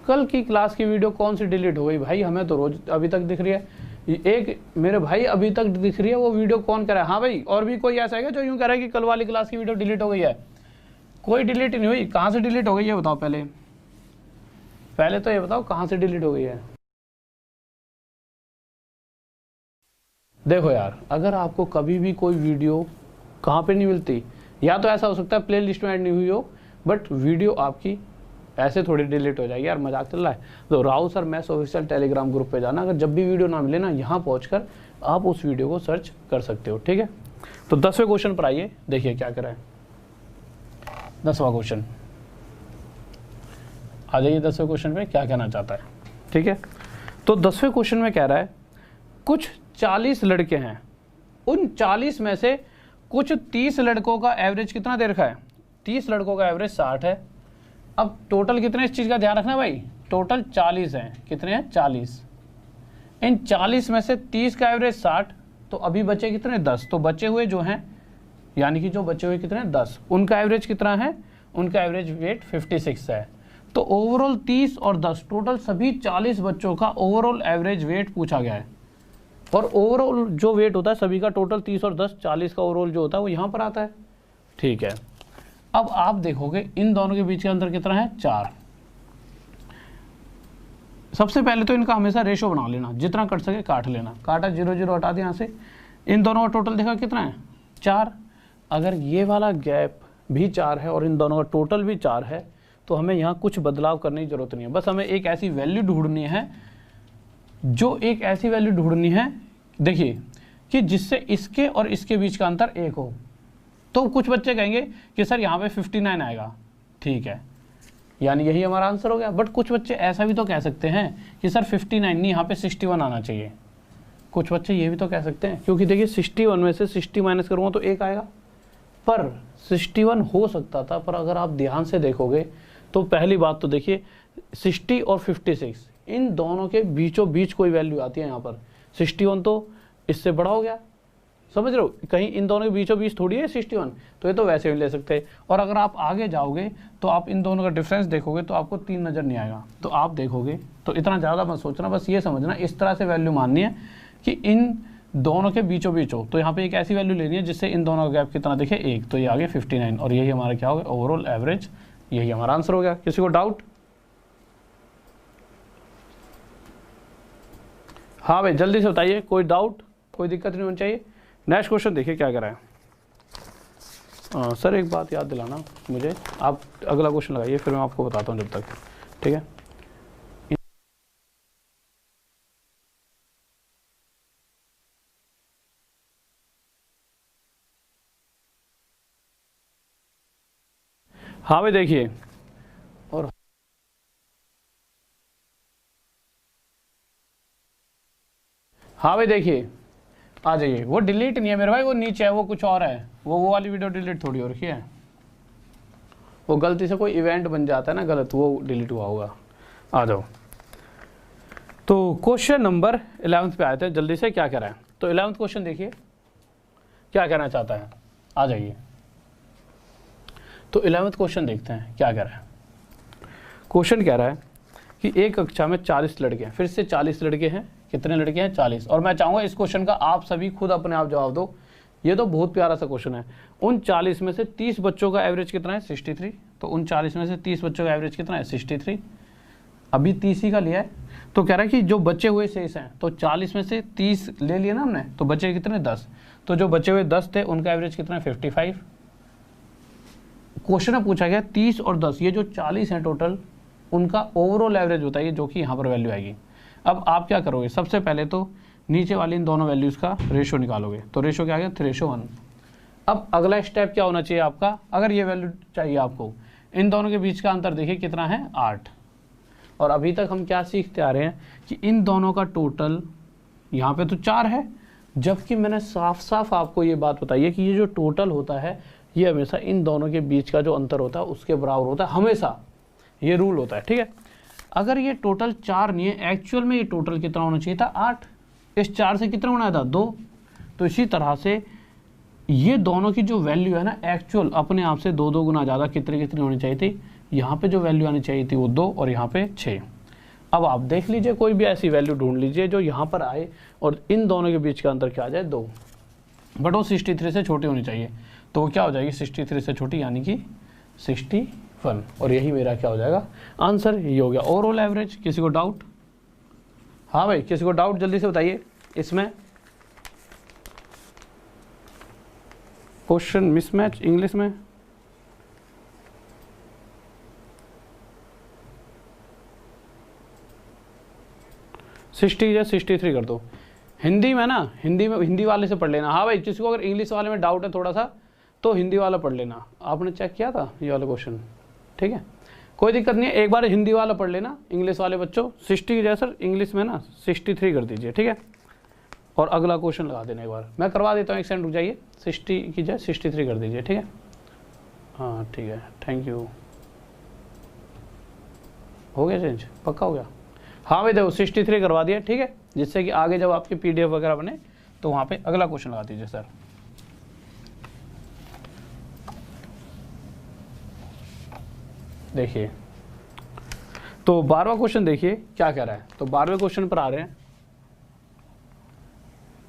कल की क्लास की वीडियो कौन सी डिलीट हो गई भाई, हमें तो रोज अभी तक दिख रही है, एक मेरे भाई अभी तक दिख रही है, वो वीडियो कौन कर रहा है? हाँ भाई, और भी कोई ऐसा है जो यूं कह रहा है कि कल वाली क्लास की वीडियो डिलीट हो गई है? कोई डिलीट नहीं हुई। कहाँ से डिलीट हो गई ये बताओ, पहले तो ये बताओ कहाँ से डिलीट हो गई है। देखो यार, अगर आपको कभी भी कोई वीडियो कहाँ पे नहीं मिलती, या तो ऐसा हो सकता है प्ले लिस्ट में ऐड नहीं हुई हो, बट वीडियो आपकी ऐसे थोड़ी डिलीट हो जाएगी। यार मजाक चल रहा है? तो Rahul sir maths official Telegram group पे जाना, अगर जब भी वीडियो ना मिले ना, यहाँ पहुँचकर आप उस वीडियो को सर्च कर सकते हो, ठीक है। तो 10वें क्वेश्चन पर आइए, देखिए क्या करा है। 10वां क्वेश्चन, आ जाइए 10वें क्वेश्चन पे क्या कहना चाहता है। ठीक है, तो 10वें क्वेश्चन में कह रहा है कुछ 40 लड़के हैं, उन 40 में से कुछ 30 लड़कों का एवरेज कितना दे रखा है, 30 लड़कों का एवरेज 60 है। अब टोटल कितने, इस चीज़ का ध्यान रखना भाई, टोटल 40 हैं, कितने हैं 40, इन 40 में से 30 का एवरेज 60, तो अभी बचे कितने 10, तो बचे हुए जो हैं यानी कि जो बचे हुए कितने 10, उनका एवरेज कितना है, उनका एवरेज वेट 56 है। तो ओवरऑल 30 और 10 टोटल सभी 40 बच्चों का ओवरऑल एवरेज वेट पूछा गया है, और ओवरऑल जो वेट होता है सभी का टोटल 30 और 10 40 का ओवरऑल जो होता है वो यहाँ पर आता है। ठीक है, अब आप देखोगे इन दोनों के बीच का अंतर कितना है 4। सबसे पहले तो इनका हमेशा रेशो बना लेना, जितना कट सके काट लेना, काटा 0 0 हटा दिया यहाँ से, इन दोनों का टोटल देखा कितना है 4। अगर ये वाला गैप भी 4 है और इन दोनों का टोटल भी 4 है तो हमें यहाँ कुछ बदलाव करने की जरूरत नहीं है, बस हमें एक ऐसी वैल्यू ढूंढनी है, जो एक ऐसी वैल्यू ढूंढनी है देखिए कि जिससे इसके और इसके बीच का अंतर 1 हो। तो कुछ बच्चे कहेंगे कि सर यहाँ पे 59 आएगा, ठीक है, यानी यही हमारा आंसर हो गया। बट कुछ बच्चे ऐसा भी तो कह सकते हैं कि सर 59 नहीं, यहाँ पे 61 आना चाहिए। कुछ बच्चे ये भी तो कह सकते हैं, क्योंकि देखिए 61 में से 60 माइनस करूँगा तो 1 आएगा, पर 61 हो सकता था, पर अगर आप ध्यान से देखोगे तो पहली बात तो देखिए 60 और 56 इन दोनों के बीचों बीच कोई वैल्यू आती है यहाँ पर, 61 तो इससे बड़ा हो गया, समझ रहे हो, कहीं इन दोनों के बीचों बीच थोड़ी है 61, तो ये तो वैसे भी ले सकते हैं। और अगर आप आगे जाओगे तो आप इन दोनों का डिफरेंस देखोगे तो आपको 3 नज़र नहीं आएगा, तो आप देखोगे तो इतना ज़्यादा मत सोचना, बस ये समझना इस तरह से वैल्यू माननी है कि इन दोनों के बीचों बीच हो। तो यहाँ पे एक ऐसी वैल्यू लेनी है जिससे इन दोनों का गैप कितना दिखे 1, तो ये आ गया 59, और यही हमारा क्या हो गया ओवरऑल एवरेज, यही हमारा आंसर हो गया। किसी को डाउट? हाँ भाई जल्दी से बताइए, कोई डाउट, कोई दिक्कत नहीं होनी चाहिए। नेक्स्ट क्वेश्चन देखिए क्या कह रहा है। सर एक बात याद दिलाना मुझे, आप अगला क्वेश्चन लगाइए फिर मैं आपको बताता हूँ जब तक, ठीक है। हाँ भाई देखिए, और हाँ भाई देखिए आ जाइए, वो डिलीट नहीं है मेरे भाई, वो नीचे है, वो कुछ और है, वो वाली वीडियो डिलीट थोड़ी हो रखी है, वो गलती से कोई इवेंट बन जाता है ना गलत, वो डिलीट हुआ होगा। आ जाओ, तो क्वेश्चन नंबर 11 पे आए थे, जल्दी से क्या कह रहा है। तो 11 क्वेश्चन देखिए क्या कहना चाहता है, आ जाइए। तो 11 क्वेश्चन देखते हैं क्या कह रहा है। क्वेश्चन कह रहा है कि एक कक्षा में 40 लड़के हैं, फिर से 40 लड़के हैं, कितने लड़के हैं 40, और मैं चाहूँगा इस क्वेश्चन का आप सभी खुद अपने आप जवाब दो, ये तो बहुत प्यारा सा क्वेश्चन है। उन 40 में से 30 बच्चों का एवरेज कितना है 63, तो उन 40 में से 30 बच्चों का एवरेज कितना है 63, अभी 30 ही का लिया है। तो कह रहा है कि जो बचे हुए शेष हैं, तो 40 में से 30 ले लिए ना हमने, तो बचे कितने 10, तो जो बचे हुए 10 थे उनका एवरेज कितना है 55। क्वेश्चन में पूछा गया 30 और 10 ये जो 40 हैं टोटल, उनका ओवरऑल एवरेज होता है, जो कि यहाँ पर वैल्यू आएगी। अब आप क्या करोगे, सबसे पहले तो नीचे वाली इन दोनों वैल्यूज़ का रेशो निकालोगे, तो रेशो क्या आ गया 3:1। अब अगला स्टेप क्या होना चाहिए आपका, अगर ये वैल्यू चाहिए आपको, इन दोनों के बीच का अंतर देखिए कितना है 8, और अभी तक हम क्या सीखते आ रहे हैं कि इन दोनों का टोटल यहाँ पे तो 4 है, जबकि मैंने साफ साफ आपको ये बात बताई है कि ये जो टोटल होता है ये हमेशा इन दोनों के बीच का जो अंतर होता है उसके बराबर होता है, हमेशा ये रूल होता है, ठीक है। अगर ये टोटल 4 नहीं है, एक्चुअल में ये टोटल कितना होना चाहिए था 8, इस 4 से कितना होना था 2, तो इसी तरह से ये दोनों की जो वैल्यू है ना एक्चुअल अपने आप से 2 गुना ज़्यादा कितनी होनी चाहिए थी, यहाँ पे जो वैल्यू आनी चाहिए थी वो 2 और यहाँ पे 6। अब आप देख लीजिए कोई भी ऐसी वैल्यू ढूंढ लीजिए जो यहाँ पर आए और इन दोनों के बीच का अंतर क्या आ जाए 2, बट वो 63 से छोटी होनी चाहिए, तो वो क्या हो जाएगी 63 से छोटी यानी कि 61, और यही मेरा क्या हो जाएगा आंसर, ये हो गया ओवरऑल एवरेज। किसी को डाउट? हाँ भाई किसी को डाउट जल्दी से बताइए इसमें। क्वेश्चन मिसमैच इंग्लिश में, या 63 कर दो। हिंदी में ना, हिंदी वाले से पढ़ लेना। हाँ भाई किसी को अगर इंग्लिश वाले में डाउट है थोड़ा सा तो हिंदी वाला पढ़ लेना। आपने चेक किया था ये वाला क्वेश्चन, ठीक है, कोई दिक्कत नहीं है, एक बार हिंदी वाला पढ़ लेना। इंग्लिश वाले बच्चों 60 की जगह सर इंग्लिश में ना 63 कर दीजिए, ठीक है, और अगला क्वेश्चन लगा देना एक बार, मैं करवा देता हूँ, एक सेकंड रुक जाइए, 60 की जगह 63 कर दीजिए, ठीक है। हाँ ठीक है, थैंक यू, हो गया चेंज, पक्का हो गया। हाँ भाई देखो 63 करवा दिया, ठीक है, जिससे कि आगे जब आपके PDF वगैरह बने तो वहाँ पे अगला क्वेश्चन लगा दीजिए सर। देखिए तो 12वां क्वेश्चन देखिए क्या कह रहा है। तो 12वें क्वेश्चन पर आ रहे हैं,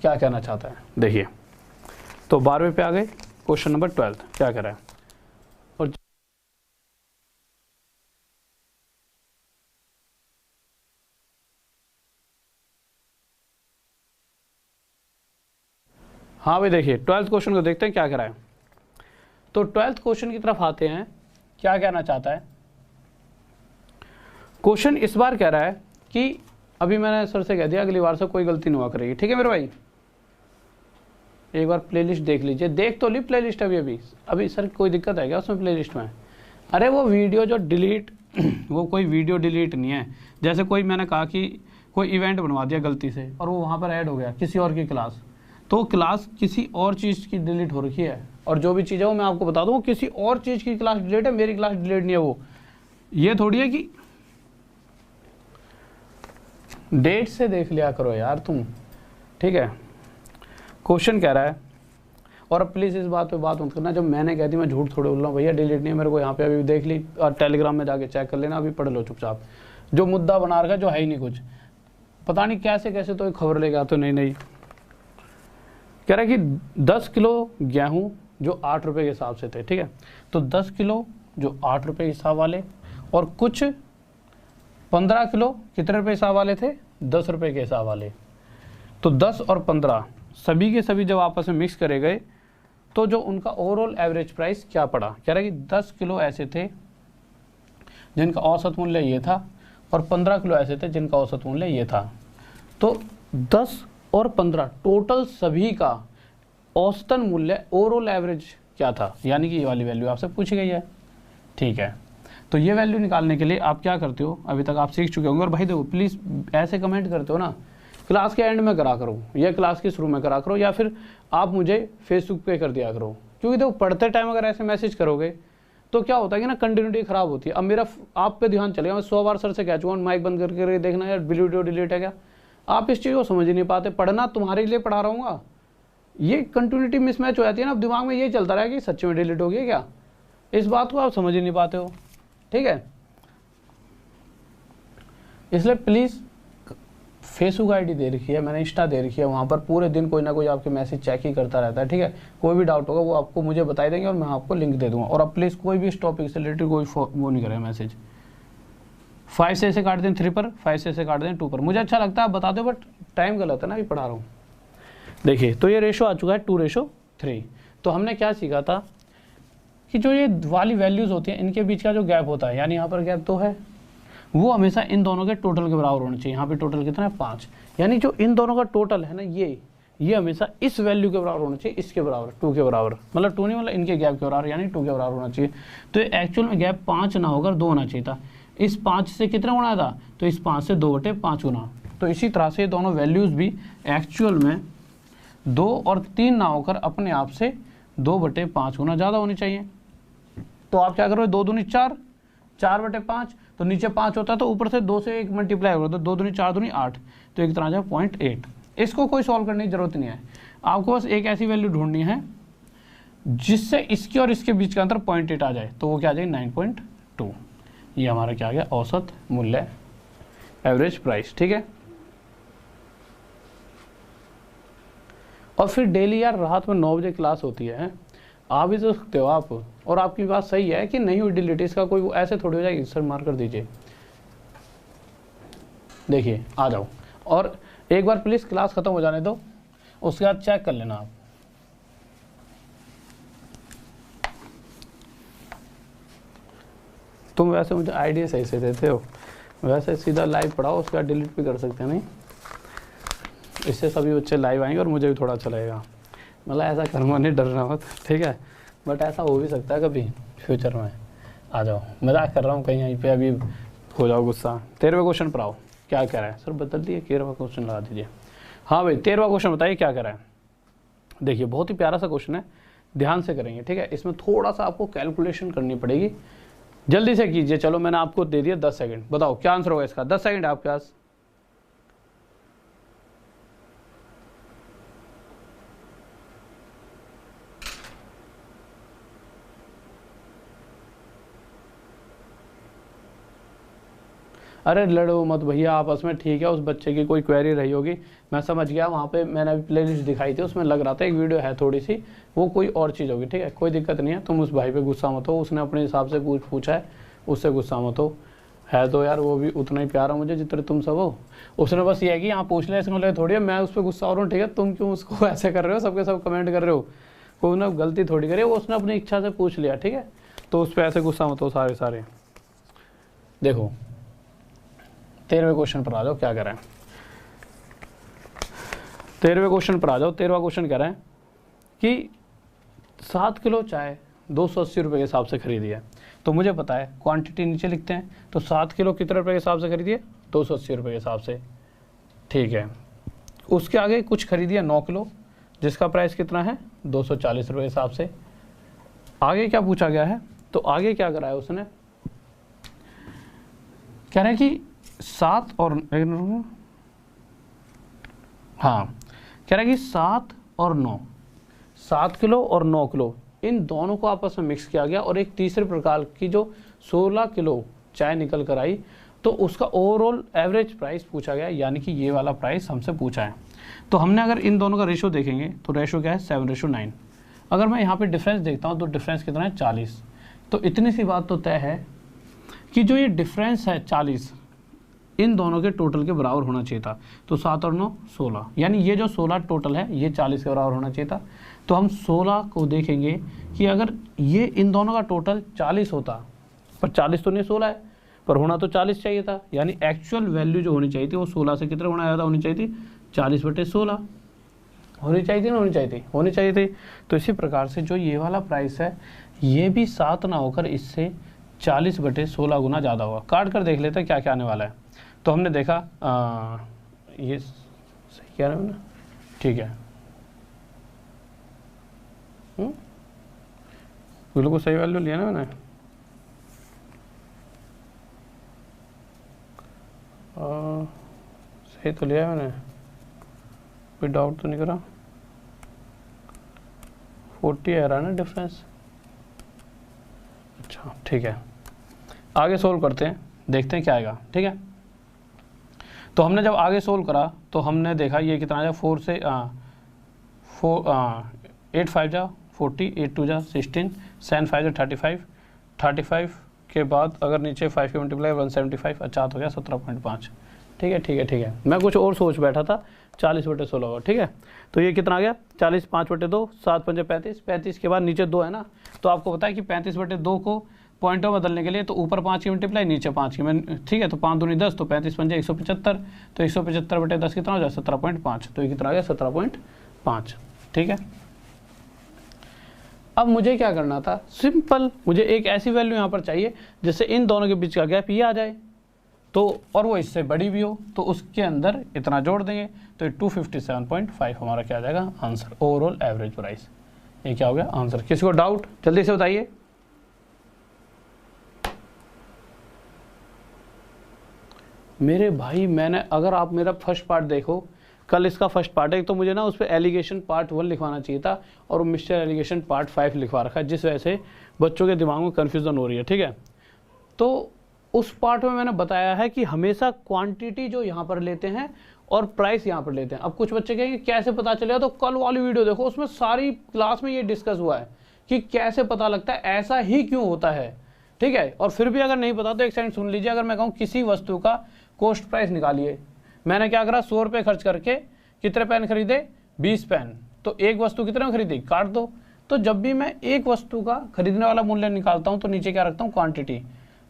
क्या कहना चाहता है देखिए। तो 12वें पे आ गए, क्वेश्चन नंबर 12 क्या कह रहा है। और हाँ भाई देखिए 12th क्वेश्चन को देखते हैं क्या कह रहा है। तो 12th क्वेश्चन की तरफ आते हैं, क्या कहना चाहता है। क्वेश्चन इस बार कह रहा है कि अभी मैंने सर से कह दिया अगली बार से कोई गलती नहीं हुआ करेगी, ठीक है मेरे भाई। एक बार प्लेलिस्ट देख लीजिए, देख तो ली प्लेलिस्ट अभी सर कोई दिक्कत है क्या उसमें प्लेलिस्ट में। अरे वो वीडियो जो डिलीट वो कोई वीडियो डिलीट नहीं है। जैसे कोई मैंने कहा कि कोई इवेंट बनवा दिया गलती से और वो वहाँ पर ऐड हो गया किसी और की क्लास, तो क्लास किसी और चीज़ की डिलीट हो रखी है, और जो भी चीज़ है वो मैं आपको बता दूँ किसी और चीज़ की क्लास डिलीट है, मेरी क्लास डिलीट नहीं है। वो ये थोड़ी है कि डेट से देख लिया करो यार तुम, ठीक है। क्वेश्चन कह रहा है, और अब प्लीज़ इस बात पे बात मत करना, जब मैंने कह दी मैं झूठ थोड़े बोल रहा हूँ भैया, डिलीट नहीं है मेरे को, यहाँ पे अभी देख ली और टेलीग्राम में जाके चेक कर लेना, अभी पढ़ लो चुपचाप। जो मुद्दा बना रखा है जो है ही नहीं कुछ, पता नहीं कैसे कैसे तो एक खबर लेके आते नहीं नहीं। कह रहा है कि 10 किलो गेहूँ जो 8 रुपये के हिसाब से थे, ठीक है, तो 10 किलो जो 8 रुपये के हिसाब वाले, और कुछ 15 किलो कितने रुपये हिसाब वाले थे, 10 रुपये के हिसाब वाले। तो 10 और 15 सभी के सभी जब आपस में मिक्स करे गए तो जो उनका ओवरऑल एवरेज प्राइस क्या पड़ा। कह रहा है कि 10 किलो ऐसे थे जिनका औसत मूल्य ये था, और 15 किलो ऐसे थे जिनका औसत मूल्य ये था। तो 10 और 15 टोटल सभी का औसतन मूल्य ओवरऑल एवरेज क्या था, यानी कि ये वाली वैल्यू आपसे पूछी गई है, ठीक है। तो ये वैल्यू निकालने के लिए आप क्या करते हो, अभी तक आप सीख चुके होंगे। और भाई देखो प्लीज़ ऐसे कमेंट करते हो ना, क्लास के एंड में करा करो या क्लास के शुरू में करा करो, या फिर आप मुझे फेसबुक पे कर दिया करो, क्योंकि देखो पढ़ते टाइम अगर ऐसे मैसेज करोगे तो क्या होता है कि ना कंटिन्यूटी खराब होती है। अब मेरा आप पे ध्यान चलेगा, मैं 100 बार सर से कह चुका हूँ माइक बंद करके देखना यार वीडियो डिलीट है क्या, आप इस चीज़ को समझ ही नहीं पाते। पढ़ना तुम्हारे लिए पढ़ा रहूँगा, ये कंटिन्यूटी मिसमैच हो जाती है ना, अब दिमाग में ये चलता रहा कि सच में डिलीट हो गया क्या, इस बात को आप समझ ही नहीं पाते हो, ठीक है। इसलिए प्लीज़ फेसबुक आईडी दे रखी है मैंने, इंस्टा दे रखी है, वहाँ पर पूरे दिन कोई ना कोई आपके मैसेज चेक ही करता रहता है, ठीक है। कोई भी डाउट होगा वो आपको मुझे बताई देंगे और मैं आपको लिंक दे दूँगा। और अब प्लीज़ कोई भी इस टॉपिक से रिलेटेड कोई वो नहीं करें मैसेज। 5 से ऐसे काट दें 3 पर, 5 से ऐसे काट दें 2 पर, मुझे अच्छा लगता है आप बता दो, बट टाइम गलत है ना, अभी पढ़ा रहा हूँ। देखिए तो ये रेशो आ चुका है 2:3। तो हमने क्या सीखा था कि जो ये वाली वैल्यूज़ होती हैं इनके बीच का जो गैप होता है, यानी यहाँ पर गैप 2 है, वो हमेशा इन दोनों के टोटल के बराबर होना चाहिए। यहाँ पे टोटल कितना है 5, यानी जो इन दोनों का टोटल है ना ये हमेशा इस वैल्यू के बराबर होना चाहिए, इसके बराबर 2 के बराबर, मतलब 2 नहीं मतलब इनके गैप के बराबर, यानी 2 के बराबर होना चाहिए। तो एक्चुअल में गैप 5 ना होकर 2 होना चाहिए था। इस 5 से कितना गुना था, तो इस 5 से 2/5 गुना। तो इसी तरह से दोनों वैल्यूज़ भी एक्चुअल में 2 और 3 ना होकर अपने आप से 2/5 गुना ज़्यादा होनी चाहिए। तो आप क्या करोगे, 2 दूनी 4, 4/5, तो नीचे 5 होता है तो ऊपर से 2 से 1 मल्टीप्लाई होगा, तो 2 दूनी 4 दूनी 8, तो एक तरह से 0.8। इसको कोई सॉल्व करने की जरूरत नहीं है, आपको बस एक ऐसी वैल्यू ढूंढनी है जिससे इसके और इसके बीच का अंतर 0.8 आ जाए, तो वो क्या आ जाएगी 9.2। ये हमारा क्या आ गया, औसत मूल्य, एवरेज प्राइस, ठीक है। और फिर डेली यार रात में 9 बजे क्लास होती है, आ भी तो सकते हो आप। और आपकी बात सही है कि नहीं हुई डिलीट, इसका कोई वो ऐसे थोड़ी हो जाएगी, सर मार कर दीजिए। देखिए आ जाओ, और एक बार प्लीज़ क्लास ख़त्म हो जाने दो, उसके बाद चेक कर लेना आप। तुम वैसे मुझे आइडिया सही से देते हो, वैसे सीधा लाइव पढ़ाओ, उसके बाद डिलीट भी कर सकते हैं, नहीं इससे सभी बच्चे लाइव आएंगे और मुझे भी थोड़ा अच्छा लगेगा। मतलब ऐसा कर्मा नहीं, डरना मत, ठीक है। बट ऐसा हो भी सकता है कभी फ्यूचर में। आ जाओ, मजाक कर रहा हूँ, कहीं यहीं पे अभी हो जाओ गुस्सा। 13वें क्वेश्चन पर आओ, क्या कह रहा है सर, बदल दिए 13वां क्वेश्चन लगा दीजिए। हाँ भाई 13वां क्वेश्चन बताइए क्या कह रहा है। देखिए बहुत ही प्यारा सा क्वेश्चन है, ध्यान से करेंगे, ठीक है। इसमें थोड़ा सा आपको कैलकुलेशन करनी पड़ेगी, जल्दी से कीजिए। चलो मैंने आपको दे दिया 10 सेकंड, बताओ क्या आंसर होगा इसका। 10 सेकंड आपके पास। अरे लड़ो मत भैया आपस में, ठीक है। उस बच्चे की कोई क्वेरी रही होगी, मैं समझ गया। वहाँ पे मैंने अभी प्लेलिस्ट दिखाई थी, उसमें लग रहा था एक वीडियो है थोड़ी सी, वो कोई और चीज़ होगी, ठीक है। कोई दिक्कत नहीं है, तुम उस भाई पे गुस्सा मत हो, उसने अपने हिसाब से पूछा है, उससे गुस्सा मत हो। है तो यार वो भी उतना ही प्यारा मुझे जितने तुम सब हो। उसने बस ये है कि यहाँ पूछ लिया, इसका मतलब थोड़ी है मैं उस पर गुस्सा हो रहा हूँ, ठीक है। तुम क्यों उसको ऐसे कर रहे हो, सबके सब कमेंट कर रहे हो, कोई ना गलती थोड़ी करे, वो उसने अपनी इच्छा से पूछ लिया, ठीक है। तो उस पर ऐसे गुस्सा मत हो सारे। देखो 13वें क्वेश्चन पर आ जाओ, क्या कह रहे हैं। 13वें क्वेश्चन पर आ जाओ। 13वां क्वेश्चन कह रहे हैं कि 7 किलो चाय 280 रुपये के हिसाब से खरीदी है। तो मुझे पता है क्वांटिटी नीचे लिखते हैं, तो 7 किलो कितने रुपये के हिसाब से खरीदी है, 280 रुपये के हिसाब से, ठीक है। उसके आगे कुछ खरीदी है 9 किलो, जिसका प्राइस कितना है 240 रुपये के हिसाब से। आगे क्या पूछा गया है, तो आगे क्या करा है उसने, कह रहे हैं कि 7 और हाँ कह रहा है कि 7 और 9, 7 किलो और 9 किलो इन दोनों को आपस में मिक्स किया गया और एक तीसरे प्रकार की जो 16 किलो चाय निकल कर आई, तो उसका ओवरऑल एवरेज प्राइस पूछा गया, यानी कि ये वाला प्राइस हमसे पूछा है। तो हमने अगर इन दोनों का रेशो देखेंगे तो रेशो क्या है 7:9। अगर मैं यहाँ पे डिफरेंस देखता हूँ तो डिफरेंस कितना है 40। तो इतनी सी बात तो तय है कि जो ये डिफरेंस है 40 इन दोनों के टोटल के बराबर होना चाहिए था। तो 7 और 9 16, यानी ये जो 16 टोटल है ये 40 के बराबर होना चाहिए था। तो हम 16 को देखेंगे कि अगर ये इन दोनों का टोटल 40 होता, पर 40 तो नहीं 16 है, पर होना तो 40 चाहिए था, यानी एक्चुअल वैल्यू जो होनी चाहिए थी वो 16 से कितना गुना ज़्यादा होनी चाहिए थी, 40/16 होनी चाहिए थी ना, होनी चाहिए थी। तो इसी प्रकार से जो ये वाला प्राइस है ये भी 7 ना होकर इससे 40/16 गुना ज़्यादा होगा। काट कर देख लेते हैं क्या क्या आने वाला है। तो हमने देखा ये सही कह रहे हो ना, ठीक है, बिल्कुल सही वैल्यू लिया ना मैंने। सही तो लिया है मैंने, कोई डाउट तो नहीं करा। 40 आ रहा है ना डिफरेंस। अच्छा ठीक है, आगे सोल्व करते हैं, देखते हैं क्या आएगा, ठीक है। तो हमने जब आगे सोल्व करा तो हमने देखा ये कितना आया, 4 से 8 5 जा 40, 8 2 जा 16, 7 5 जा 35, 35 के बाद अगर नीचे 5 के मल्टीप्लाई 175, अच्छा हो गया 17.5। ठीक है, मैं कुछ और सोच बैठा था 40/16 होगा, ठीक है। तो ये कितना आ गया 40, 5/2, 7 5 35, 35 के बाद नीचे 2 है ना, तो आपको पता है कि 35/2 को पॉइंटों बदलने के लिए तो ऊपर 5 की मल्टीप्लाई नीचे 5 की, मैं ठीक है। तो 5 दूनी 10, तो 35 पंजे 175, तो 175/10 कितना हो जाए 17.5, तो ये कितना आ गया 17.5, ठीक है। अब मुझे क्या करना था, सिंपल, मुझे एक ऐसी वैल्यू यहाँ पर चाहिए जिससे इन दोनों के बीच का गैप ये आ जाए, तो और वो इससे बड़ी भी हो, तो उसके अंदर इतना जोड़ देंगे, तो ये 257.5 हमारा क्या आ जाएगा आंसर, ओवरऑल एवरेज प्राइस। ये क्या हो गया आंसर। किसी को डाउट जल्दी से बताइए। मेरे भाई मैंने, अगर आप मेरा फर्स्ट पार्ट देखो, कल इसका फर्स्ट पार्ट है, तो मुझे ना उस पर एलिगेशन पार्ट 1 लिखवाना चाहिए था और मिस्टर एलिगेशन पार्ट 5 लिखवा रखा है, जिस वजह से बच्चों के दिमाग में कन्फ्यूज़न हो रही है, ठीक है। तो उस पार्ट में मैंने बताया है कि हमेशा क्वांटिटी जो यहाँ पर लेते हैं और प्राइस यहाँ पर लेते हैं। अब कुछ बच्चे कहेंगे कैसे पता चलेगा, तो कल वाली वीडियो देखो, उसमें सारी क्लास में ये डिस्कस हुआ है कि कैसे पता लगता है, ऐसा ही क्यों होता है, ठीक है। और फिर भी अगर नहीं पता तो एक सेकंड सुन लीजिए। अगर मैं कहूँ किसी वस्तु का कॉस्ट प्राइस निकालिए, मैंने क्या करा 100 रुपये खर्च करके कितने पेन खरीदे 20 पेन, तो एक वस्तु कितने में खरीदी काट दो। तो जब भी मैं एक वस्तु का खरीदने वाला मूल्य निकालता हूँ तो नीचे क्या रखता हूँ क्वांटिटी।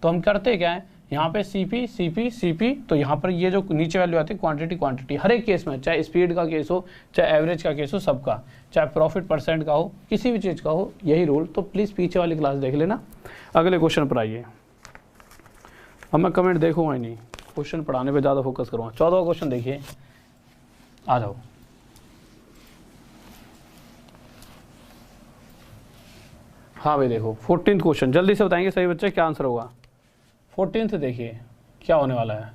तो हम करते क्या है, यहाँ पे CP CP CP, तो यहाँ पर ये जो नीचे वैल्यू आती है क्वांटिटी क्वांटिटी, हर एक केस में, चाहे स्पीड का केस हो, चाहे एवरेज का केस हो, सबका, चाहे प्रॉफिट परसेंट का हो, किसी भी चीज़ का हो, यही रूल। तो प्लीज़ पीछे वाली क्लास देख लेना। अगले क्वेश्चन पर आइए। अब मैं कमेंट देखूंगा ही नहीं, क्वेश्चन पढ़ाने पे ज़्यादा फोकस करूँगा। 14वां क्वेश्चन देखिए, आ जाओ। हाँ भाई देखो 14th क्वेश्चन, जल्दी से बताएंगे सही बच्चे क्या आंसर होगा। 14th देखिए क्या होने वाला है।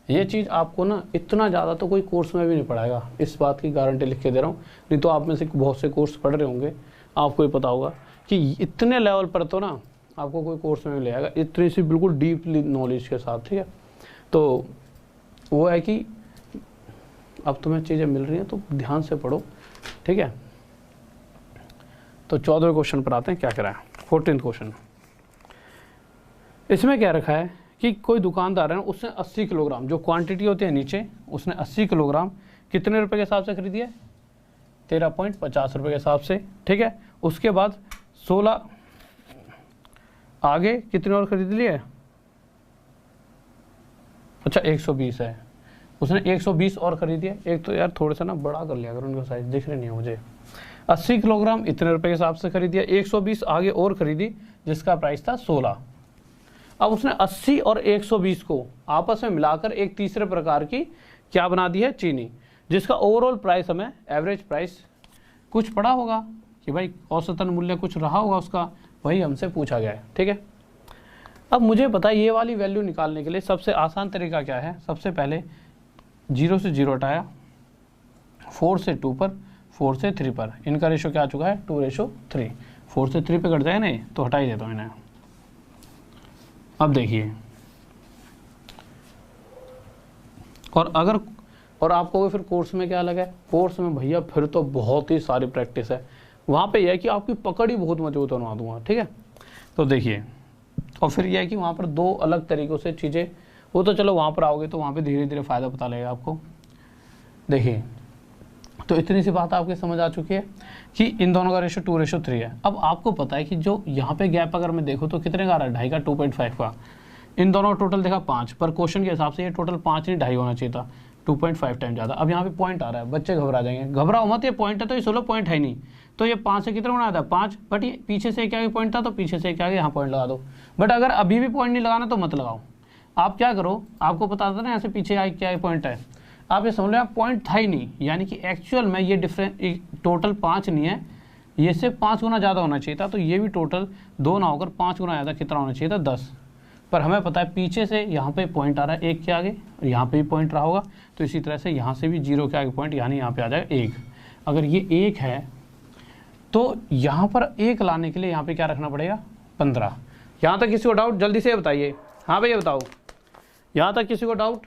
ये चीज़ आपको ना इतना ज़्यादा तो कोई कोर्स में भी नहीं पढ़ाएगा, इस बात की गारंटी लिख के दे रहा हूँ। नहीं तो आप में से बहुत से कोर्स पढ़ रहे होंगे, आपको ही पता होगा कि इतने लेवल पर तो ना आपको कोई कोर्स में भी ले आएगा, इतनी सी बिल्कुल डीपली नॉलेज के साथ, ठीक है। तो वो है कि अब तुम्हें चीज़ें मिल रही हैं तो ध्यान से पढ़ो, ठीक है। तो 14वें क्वेश्चन पर आते हैं, क्या कह रहा है 14th क्वेश्चन। इसमें क्या रखा है कि कोई दुकानदार है, उसने 80 किलोग्राम, जो क्वांटिटी होती है नीचे, उसने 80 किलोग्राम कितने रुपए के हिसाब से खरीदी है, 13.50 रुपये के हिसाब से, ठीक है। उसके बाद 16 आगे कितने और खरीद लिए, अच्छा 120 है, उसने 120 और खरीदी है। एक तो यार थोड़ा सा ना बड़ा कर लिया अगर उनका साइज दिख रहे नहीं है मुझे। 80 किलोग्राम इतने रुपए के हिसाब से खरीदी है, 120 आगे और खरीदी जिसका प्राइस था 16। अब उसने 80 और 120 को आपस में मिलाकर एक तीसरे प्रकार की क्या बना दी है, चीनी, जिसका ओवरऑल प्राइस हमें एवरेज प्राइस कुछ पड़ा होगा कि भाई औसतन मूल्य कुछ रहा होगा उसका, वही हमसे पूछा गया है, ठीक है। अब मुझे पता है ये वाली वैल्यू निकालने के लिए सबसे आसान तरीका क्या है। सबसे पहले 0 से 0 हटाया, 4 से 2 पर, 4 से 3 पर, इनका रेशो क्या आ चुका है 2:3। 4 से 3 पे कट जाए नहीं तो हटा ही देता हूँ इन्हें। अब देखिए, और आपको फिर कोर्स में क्या लगा है, कोर्स में भैया फिर तो बहुत ही सारी प्रैक्टिस है। वहाँ पे यह है कि आपकी पकड़ ही बहुत मजबूत बनवा दूंगा, ठीक है। तो देखिए, और फिर यह है कि वहाँ पर 2 अलग तरीक़ों से चीज़ें, वो तो चलो वहाँ पर आओगे तो वहाँ पे धीरे धीरे फ़ायदा पता लगेगा आपको। देखिए, तो इतनी सी बात आपकी समझ आ चुकी है कि इन दोनों का रेशो 2:3 है। अब आपको पता है कि जो यहाँ पे गैप अगर मैं देखूँ तो कितने का आ रहा है, 2.5 का, 2.5 का। इन दोनों का टोटल देखा 5, पर क्वेश्चन के हिसाब से ये टोटल 5 नहीं 2.5 होना चाहिए था, 2.5 टाइम ज़्यादा। अब यहाँ पे पॉइंट आ रहा है, बच्चे घबरा जाएंगे, घबराओ मत, ये पॉइंट है तो ये 16 पॉइंट है नहीं, तो ये 5 से कितना बनाया था 5, बट ये पीछे से क्या पॉइंट था तो पीछे से क्या यहाँ पॉइंट लगा दो। बट अगर अभी भी पॉइंट नहीं लगाना तो मत लगाओ। आप क्या करो, आपको पता था ना ऐसे पीछे क्या पॉइंट है, आप ये समझ लो पॉइंट था ही नहीं, यानी कि एक्चुअल में ये डिफरेंस टोटल 5 नहीं है, ये से 5 गुना ज़्यादा होना चाहिए था। तो ये भी टोटल 2 ना होकर 5 गुना ज़्यादा कितना होना चाहिए था, 10। पर हमें पता है पीछे से यहाँ पे पॉइंट आ रहा है 1 के आगे, और यहाँ पे भी पॉइंट रहा होगा, तो इसी तरह से यहाँ से भी 0 के आगे पॉइंट, यानी यहाँ पे आ जाएगा 1। अगर ये 1 है तो यहाँ पर 1 लाने के लिए यहाँ पे क्या रखना पड़ेगा 15। यहाँ तक किसी को डाउट, जल्दी से बताइए। हाँ भैया बताओ, यहाँ तक किसी को डाउट?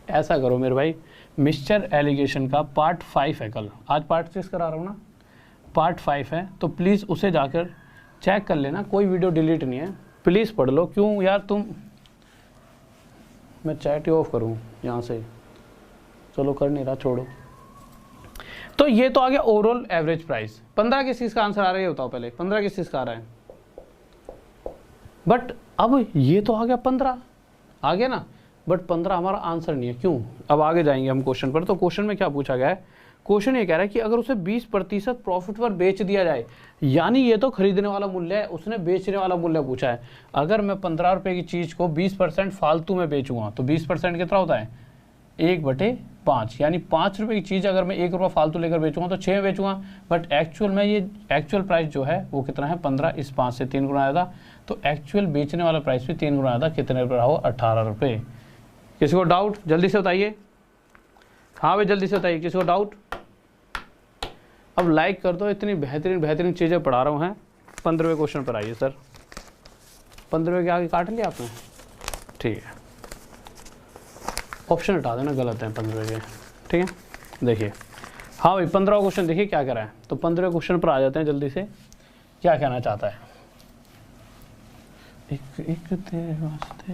ऐसा करो मेरे भाई, मिक्सचर एलिगेशन का पार्ट 5 है कल, आज पार्ट 6 करा रहा हूँ ना, पार्ट 5 है, तो प्लीज़ उसे जाकर चेक कर लेना, कोई वीडियो डिलीट नहीं है, प्लीज़ पढ़ लो। क्यों यार तुम, मैं चैट ही ऑफ करूँ यहाँ से, चलो कर नहीं रहा, छोड़ो। तो ये तो आ गया ओवरऑल एवरेज प्राइस। 15 किस चीज़ का आंसर आ रहा है ये बताओ पहले, 15 किस चीज़ का आ रहा है? बट अब ये तो आ गया 15, आ गया ना, बट 15 हमारा आंसर नहीं है। क्यों? अब आगे जाएंगे हम क्वेश्चन पर। तो क्वेश्चन में क्या पूछा गया है, क्वेश्चन ये कह रहा है कि अगर उसे 20% प्रॉफिट पर बेच दिया जाए, यानी ये तो खरीदने वाला मूल्य है, उसने बेचने वाला मूल्य पूछा है। अगर मैं 15 रुपये की चीज़ को 20% फालतू में बेचूंगा तो 20% कितना होता है 1/5, यानी 5 रुपये की चीज़ अगर मैं 1 रुपया फालतू लेकर बेचूंगा तो 6 में बेचूंगा, बट एक्चुअल में ये एक्चुअल प्राइस जो है वो कितना है 15, इस 5 से 3 गुना ज़्यादा, तो एक्चुअल बेचने वाला प्राइस भी 3 गुना ज़्यादा, कितने रुपये रहा हो 18 रुपये। किसी को डाउट जल्दी से बताइए, हाँ भाई जल्दी से बताइए, किसी को डाउट? अब लाइक कर दो, इतनी बेहतरीन चीज़ें पढ़ा रहा हूँ हैं। 15वें क्वेश्चन पर आइए सर, 15वें के आगे काट लिया आपने, ठीक है, ऑप्शन हटा देना, गलत है 15वें के, ठीक है। देखिए हाँ भाई 15वां क्वेश्चन देखिए क्या कह रहा है। तो 15वें क्वेश्चन पर आ जाते हैं जल्दी से, क्या कहना चाहता है। एक एक तेरे वास्ते।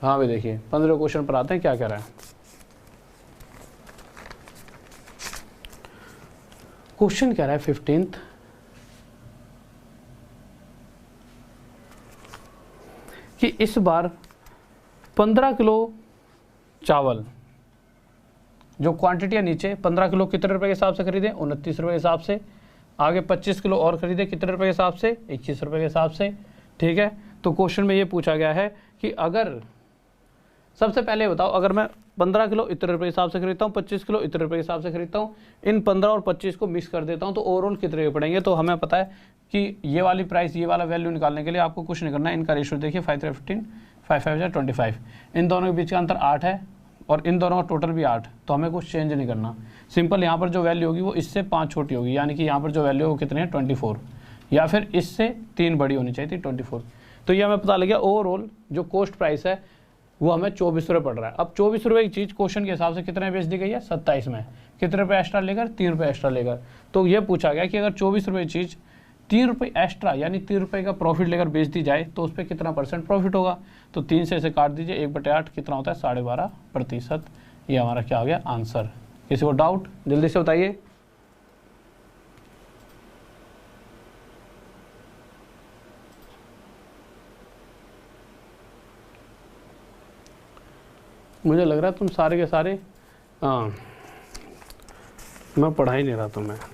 हाँ भाई देखिए 15 क्वेश्चन पर आते हैं, क्या कह रहा है। क्वेश्चन कह रहा है 15th, कि इस बार 15 किलो चावल, जो क्वांटिटी है नीचे 15 किलो कितने रुपए के हिसाब से खरीदे, 29 रुपए के हिसाब से। आगे 25 किलो और खरीदे कितने रुपए के हिसाब से, 21 रुपए के हिसाब से। ठीक है, तो क्वेश्चन में ये पूछा गया है कि अगर, सबसे पहले बताओ, अगर मैं 15 किलो इतने रुपए के हिसाब से खरीदता हूँ, 25 किलो इतने रुपए के हिसाब से खरीदता हूँ, इन 15 और 25 को मिक्स कर देता हूँ तो ओवरऑल कितने के पड़ेंगे। तो हमें पता है कि ये वाली प्राइस, ये वाला वैल्यू निकालने के लिए आपको कुछ नहीं करना है। इनका रेशियो देखिए 5 3 15, 5 5 25, इन दोनों के बीच का अंतर 8 है और इन दोनों का टोटल भी 8, तो हमें कुछ चेंज नहीं करना। सिंपल यहाँ पर जो वैल्यू होगी वो इससे 5 छोटी होगी, यानी कि यहाँ पर जो वैल्यू है वो कितनी है 24, या फिर इससे 3 बड़ी होनी चाहिए थी 24। तो ये हमें पता लग गया ओवरऑल जो कॉस्ट प्राइस है वो हमें 24 रुपये पड़ रहा है। अब 24 रुपये की चीज़ क्वेश्चन के हिसाब से कितने बेच दी गई है, 27 में। कितने रुपये एक्स्ट्रा लेकर, 3 रुपये एक्स्ट्रा लेकर। तो ये पूछा गया कि अगर 24 रुपये की चीज़ 3 रुपये एक्स्ट्रा यानी 3 रुपये का प्रॉफिट लेकर बेच दी जाए तो उस पर कितना % प्रॉफिट होगा। तो 3 से इसे काट दीजिए, 1/8 कितना होता है, 12.5%। ये हमारा क्या हो गया आंसर। किसी को डाउट जल्दी से बताइए। मुझे लग रहा है तुम सारे के सारे, हाँ मैं पढ़ा ही नहीं रहा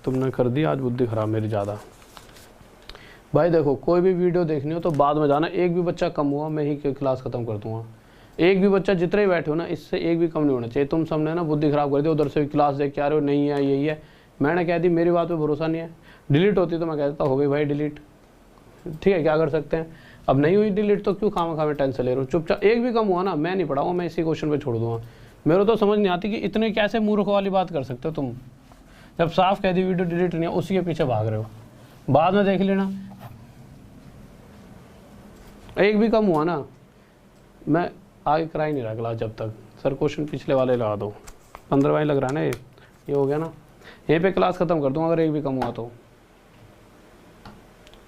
तुमने कर दी आज बुद्धि खराब मेरी ज़्यादा। भाई देखो कोई भी वीडियो देखनी हो तो बाद में जाना, एक भी बच्चा कम हुआ मैं ही क्लास खत्म कर दूंगा। एक भी बच्चा जितने बैठे हो ना, इससे एक भी कम नहीं होना चाहिए। तुम सबने ना बुद्धि खराब कर दी, उधर से क्लास देख के आ रहे हो, नहीं है यही है। मैंने कह दी, मेरी बात पे भरोसा नहीं है। डिलीट होती तो मैं कह देता हो गई भाई डिलीट, ठीक है क्या कर सकते हैं। अब नहीं हुई डिलीट तो क्यों खामा में टेंशन ले रहे हो। चुपचाप, एक भी कम हुआ ना मैं नहीं पढ़ाऊंगा, मैं इसी क्वेश्चन पे छोड़ दूंगा। मेरे तो समझ नहीं आती कि इतने कैसे मूर्ख वाली बात कर सकते हो तुम। जब साफ कह दी वीडियो डिलीट नहीं है, उसी के पीछे भाग रहे हो, बाद में देख लेना। एक भी कम हुआ ना मैं आगे करा ही नहीं रहा क्लास जब तक। सर क्वेश्चन पिछले वाले लगा दो, 15वां लग रहा है ना, ये हो गया ना, यहीं पे क्लास खत्म कर दूंगा अगर एक भी कम हुआ तो।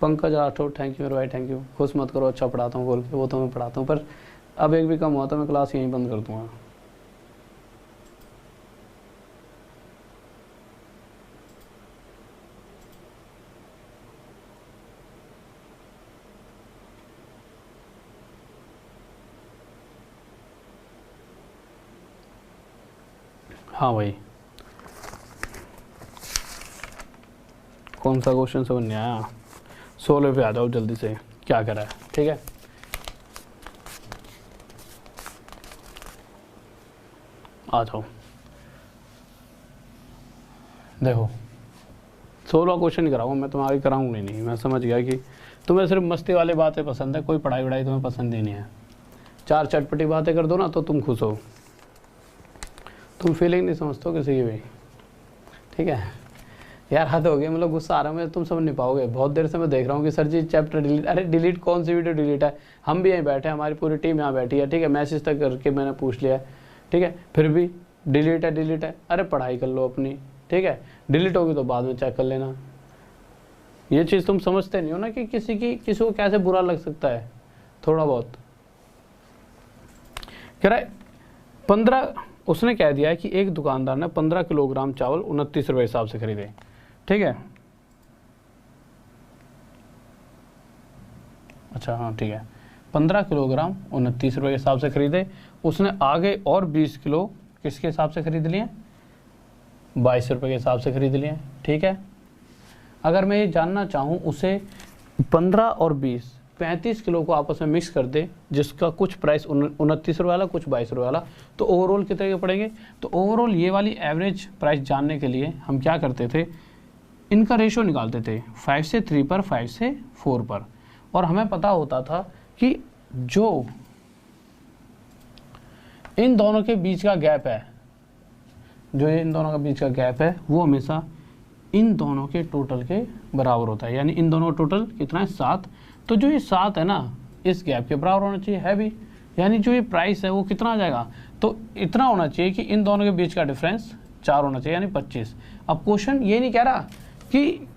पंकज राठौर थैंक यू मेरे भाई, थैंक यू। खुश मत करो, अच्छा पढ़ाता हूँ बोल के, वो तो मैं पढ़ाता हूँ, पर अब एक भी कम हुआ तो मैं क्लास यहीं बंद कर दूंगा। हाँ भाई कौन सा क्वेश्चन समझ नहीं आया, 16 पे आ जाओ जल्दी से, क्या करा है, ठीक है। आ जाओ, देखो 16 क्वेश्चन कराऊंगा मैं, तुम्हारी कराऊंगा नहीं। मैं समझ गया कि तुम्हें सिर्फ मस्ती वाली बातें पसंद है, कोई पढ़ाई वढ़ाई तुम्हें पसंद ही नहीं है। 4 चटपटी बातें कर दो ना तो तुम खुश हो। तुम फीलिंग नहीं समझते हो किसी की भी, ठीक है यार। हद हो गई, मतलब गुस्सा आ रहा है मुझे, तुम समझ नहीं पाओगे। बहुत देर से मैं देख रहा हूँ कि सर जी चैप्टर डिलीट, अरे डिलीट कौन सी वीडियो डिलीट है। हम भी यहीं बैठे हैं, हमारी पूरी टीम यहाँ बैठी है, ठीक है। मैसेज तक करके मैंने पूछ लिया है, ठीक है, फिर भी डिलीट है डिलीट है। अरे पढ़ाई कर लो अपनी, ठीक है। डिलीट होगी तो बाद में चेक कर लेना। ये चीज़ तुम समझते नहीं हो ना कि किसी को कैसे बुरा लग सकता है थोड़ा बहुत। कह रहा है 15, उसने कह दिया है कि एक दुकानदार ने 15 किलोग्राम चावल 29 रुपये हिसाब से खरीदे, ठीक है। अच्छा हाँ ठीक है, 15 किलोग्राम 29 रुपये के हिसाब से खरीदे। उसने आगे और 20 किलो किसके हिसाब से खरीद लिए, 22 रुपये के हिसाब से खरीद लिए, ठीक है। अगर मैं ये जानना चाहूँ उसे 15 और 20 35 किलो को आपस में मिक्स कर दे, जिसका कुछ प्राइस 29 रुपये वाला, कुछ 22 रुपये वाला, तो ओवरऑल कितने के पड़ेंगे। तो ओवरऑल ये वाली एवरेज प्राइस जानने के लिए हम क्या करते थे, इनका रेशियो निकालते थे 5 से 3 पर, 5 से 4 पर। और हमें पता होता था कि जो इन दोनों के बीच का गैप है, जो इन दोनों के बीच का गैप है वो हमेशा इन दोनों के टोटल के बराबर होता है। यानी इन दोनों का टोटल कितना है, 7। तो जो ये 7 है ना, इस गैप के बराबर होना चाहिए, है भी। यानी जो ये प्राइस है वो कितना आ जाएगा, तो इतना होना चाहिए कि इन दोनों के बीच का डिफरेंस 4 होना चाहिए, यानी 25। अब क्वेश्चन ये नहीं कह रहा कि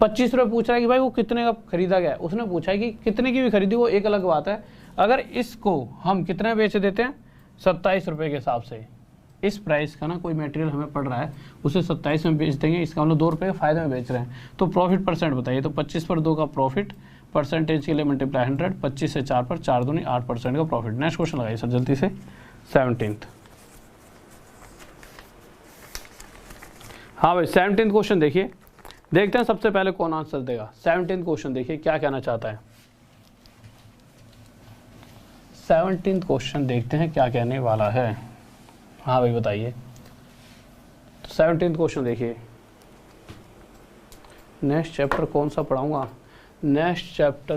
25 रुपये पूछ रहा है कि भाई वो कितने का खरीदा गया, उसने पूछा है कि कितने की भी खरीदी वो एक अलग बात है। अगर इसको हम कितने बेच देते हैं 27 रुपये के हिसाब से, इस प्राइस का ना कोई मटेरियल हमें पड़ रहा है उसे 27 में बेच देंगे, इसका मतलब 2 रुपये के फायदे में बेच रहे हैं, तो प्रॉफिट परसेंट बताइए। तो 25 पर 2 का प्रॉफिट, परसेंटेज के लिए मल्टीप्लाई 100, 25 से 4 पर 4 दूनी 8% का प्रॉफिट। नेक्स्ट क्वेश्चन लगाइए सर जल्दी से 17th। हाँ भाई 17th क्वेश्चन देखिए, देखते हैं सबसे पहले कौन आंसर देगा। 17th क्वेश्चन देखिए क्या कहना चाहता है। 17th क्वेश्चन देखते हैं क्या कहने वाला है। हाँ भाई बताइए। तो 17th क्वेश्चन देखिए, नेक्स्ट चैप्टर कौन सा पढ़ाऊंगा, नेक्स्ट चैप्टर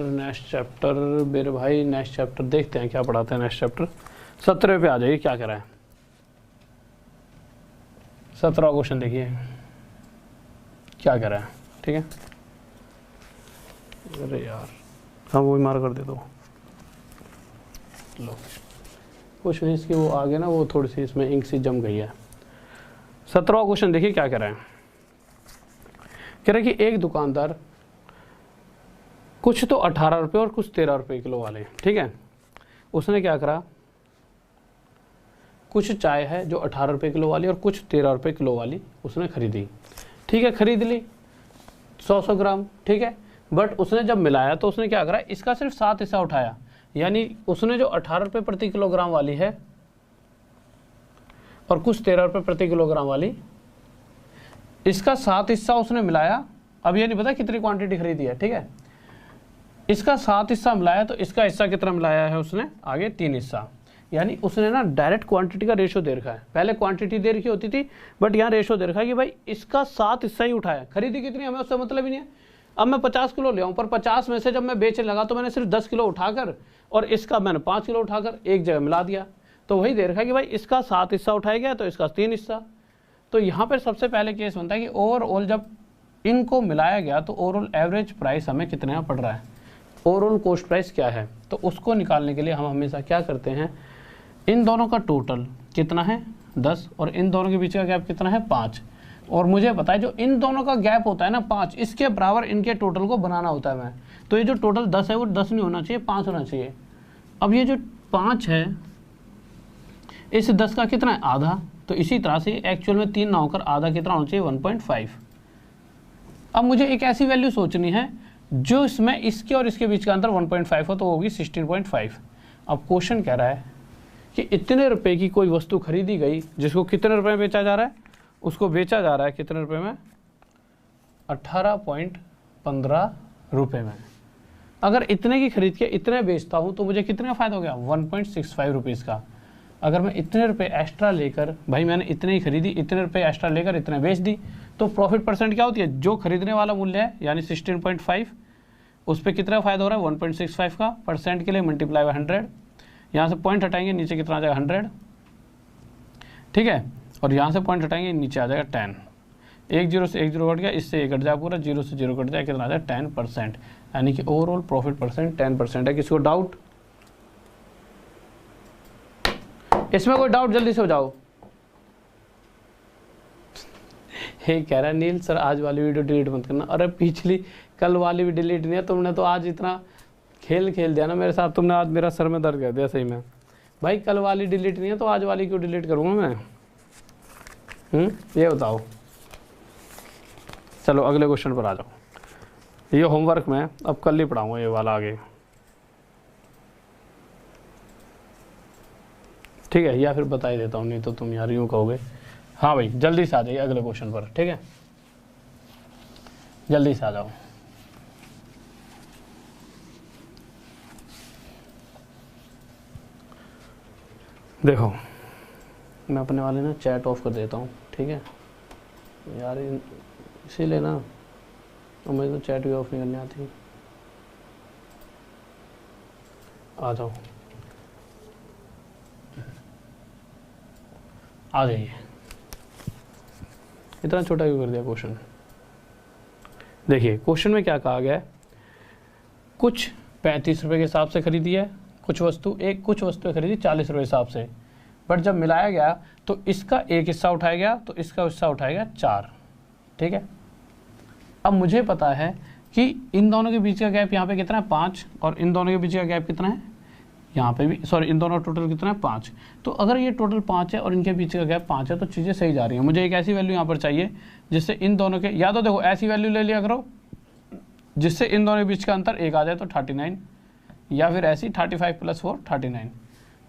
मेरे भाई, नेक्स्ट चैप्टर देखते हैं क्या पढ़ाते हैं। नेक्स्ट चैप्टर 17 पे आ जाइए, क्या कह रहा है 17वां क्वेश्चन देखिए क्या कह रहा है। ठीक है, अरे यार हाँ वो मार कर दे दो, लो कुछ नहीं, इसकी वो आगे ना वो थोड़ी सी इसमें इंक सी जम गई है। 17वां क्वेश्चन देखिए क्या कह रहा है। कह रहा है कि एक दुकानदार कुछ तो 18 रुपये और कुछ 13 रुपये किलो वाले, ठीक है, उसने क्या करा, कुछ चाय है जो 18 रुपये किलो वाली और कुछ 13 रुपये किलो वाली उसने खरीदी। ठीक है, खरीद ली 100 ग्राम, ठीक है, बट उसने जब मिलाया तो उसने क्या करा, इसका सिर्फ 7 हिस्सा उठाया, यानी उसने जो 18 रुपये प्रति किलोग्राम वाली है और कुछ 13 रुपये प्रति किलोग्राम वाली, इसका 7 हिस्सा उसने मिलाया। अब ये नहीं पता कितनी क्वांटिटी खरीदी है, ठीक है, इसका 7 हिस्सा मिलाया, तो इसका हिस्सा कितना मिलाया है उसने, आगे 3 हिस्सा, यानी उसने ना डायरेक्ट क्वांटिटी का रेशो दे रखा है। पहले क्वांटिटी दे रखी होती थी, बट यहाँ रेशो दे रखा है कि भाई इसका 7 हिस्सा ही उठाया, खरीदी कितनी हमें उससे मतलब ही नहीं है। अब मैं 50 किलो ले आऊँ, पर 50 में से जब मैं बेचने लगा तो मैंने सिर्फ 10 किलो उठाकर और इसका मैंने 5 किलो उठाकर एक जगह मिला दिया, तो वही दे रखा है कि भाई इसका 7 हिस्सा उठाया गया तो इसका 3 हिस्सा। तो यहाँ पर सबसे पहले केस बनता है कि ओवरऑल जब इनको मिलाया गया तो ओवरऑल एवरेज प्राइस हमें कितने का पड़ रहा है, ओवरऑल कॉस्ट प्राइस क्या है। तो उसको निकालने के लिए हम हमेशा क्या करते हैं, इन दोनों का टोटल कितना है 10 और इन दोनों के बीच का गैप कितना है 5, और मुझे पता है जो इन दोनों का गैप होता है ना 5, इसके बराबर इनके टोटल को बनाना होता है मैं। तो ये जो टोटल 10 है वो 10 नहीं होना चाहिए, 5 होना चाहिए। अब ये जो 5 है इस 10 का कितना है, आधा, तो इसी तरह से एक्चुअल में 3 ना होकर आधा कितना होना चाहिए 1.5। अब मुझे एक ऐसी वैल्यू सोचनी है जो इसमें इसके और इसके बीच का अंतर 1.5 हो, तो होगी 16.5। अब क्वेश्चन कह रहा है कि इतने रुपए की कोई वस्तु खरीदी गई जिसको कितने रुपए में बेचा जा रहा है, उसको बेचा जा रहा है कितने रुपए में, 18.15 रुपये में। अगर इतने की खरीद के इतने बेचता हूँ तो मुझे कितने का फायदा हो गया 1.65 रुपीज़ का। अगर मैं इतने रुपए एक्स्ट्रा लेकर, भाई मैंने इतने ही खरीदी, इतने रुपए एक्स्ट्रा लेकर इतने बेच दी, तो प्रॉफिट परसेंट क्या होती है, जो खरीदने वाला मूल्य है यानी 16.5, उस पर कितना फ़ायदा हो रहा है 1.65 का, परसेंट के लिए मल्टीप्लाई बाय 100, यहाँ से पॉइंट हटाएंगे नीचे कितना आ जाएगा 100, ठीक है, और यहाँ से पॉइंट हटाएंगे नीचे आ जाएगा 10, 1 0 से 1 0 कट गया, इससे 1 कट जाए पूरा, 0 से 0 कट जाए, कितना आ जाए 10%, यानी कि ओवरऑल प्रॉफिट परसेंट 10% है। किसी को डाउट, इसमें कोई डाउट जल्दी से हो जाओ। हे कह रहा है नील सर आज वाली वीडियो डिलीट मत करना, अरे पिछली कल वाली भी डिलीट नहीं है, तुमने तो आज इतना खेल दिया ना मेरे साथ, तुमने आज मेरा सर में दर्द कर दिया सही में। भाई कल वाली डिलीट नहीं है तो आज वाली क्यों डिलीट करूँगा मैं, ये बताओ। चलो अगले क्वेश्चन पर आ जाओ, ये होमवर्क में अब कल ही पढ़ाऊँगा ये वाला आगे, ठीक है, या फिर बता ही देता हूँ, नहीं तो तुम यार यूँ कहोगे। हाँ भाई जल्दी से आ जाइए अगले क्वेश्चन पर, ठीक है, जल्दी से आ जाओ। देखो मैं अपने वाले ना चैट ऑफ कर देता हूँ, ठीक है यार, इसीलिए ना और मुझे तो चैट भी ऑफ नहीं करनी आती। आ जाओ, आ जाइए। इतना छोटा क्यों कर दिया क्वेश्चन। देखिए क्वेश्चन में क्या कहा गया है, कुछ 35 रुपये के हिसाब से खरीदी है कुछ वस्तु, कुछ वस्तुएं खरीदी 40 रुपये हिसाब से, बट जब मिलाया गया तो इसका एक हिस्सा उठाया गया तो इसका हिस्सा उठाया गया 4, ठीक है। अब मुझे पता है कि इन दोनों के बीच का गैप यहाँ पे कितना है 5, और इन दोनों के बीच का गैप कितना है यहाँ पे भी, सॉरी इन दोनों टोटल कितना है 5। तो अगर ये टोटल 5 है और इनके बीच का गैप 5 है तो चीज़ें सही जा रही हैं। मुझे एक ऐसी वैल्यू यहाँ पर चाहिए जिससे इन दोनों के, या तो देखो ऐसी वैल्यू ले लिया करो जिससे इन दोनों के बीच का अंतर 1 आ जाए तो 39, या फिर ऐसी 35 + 4 39,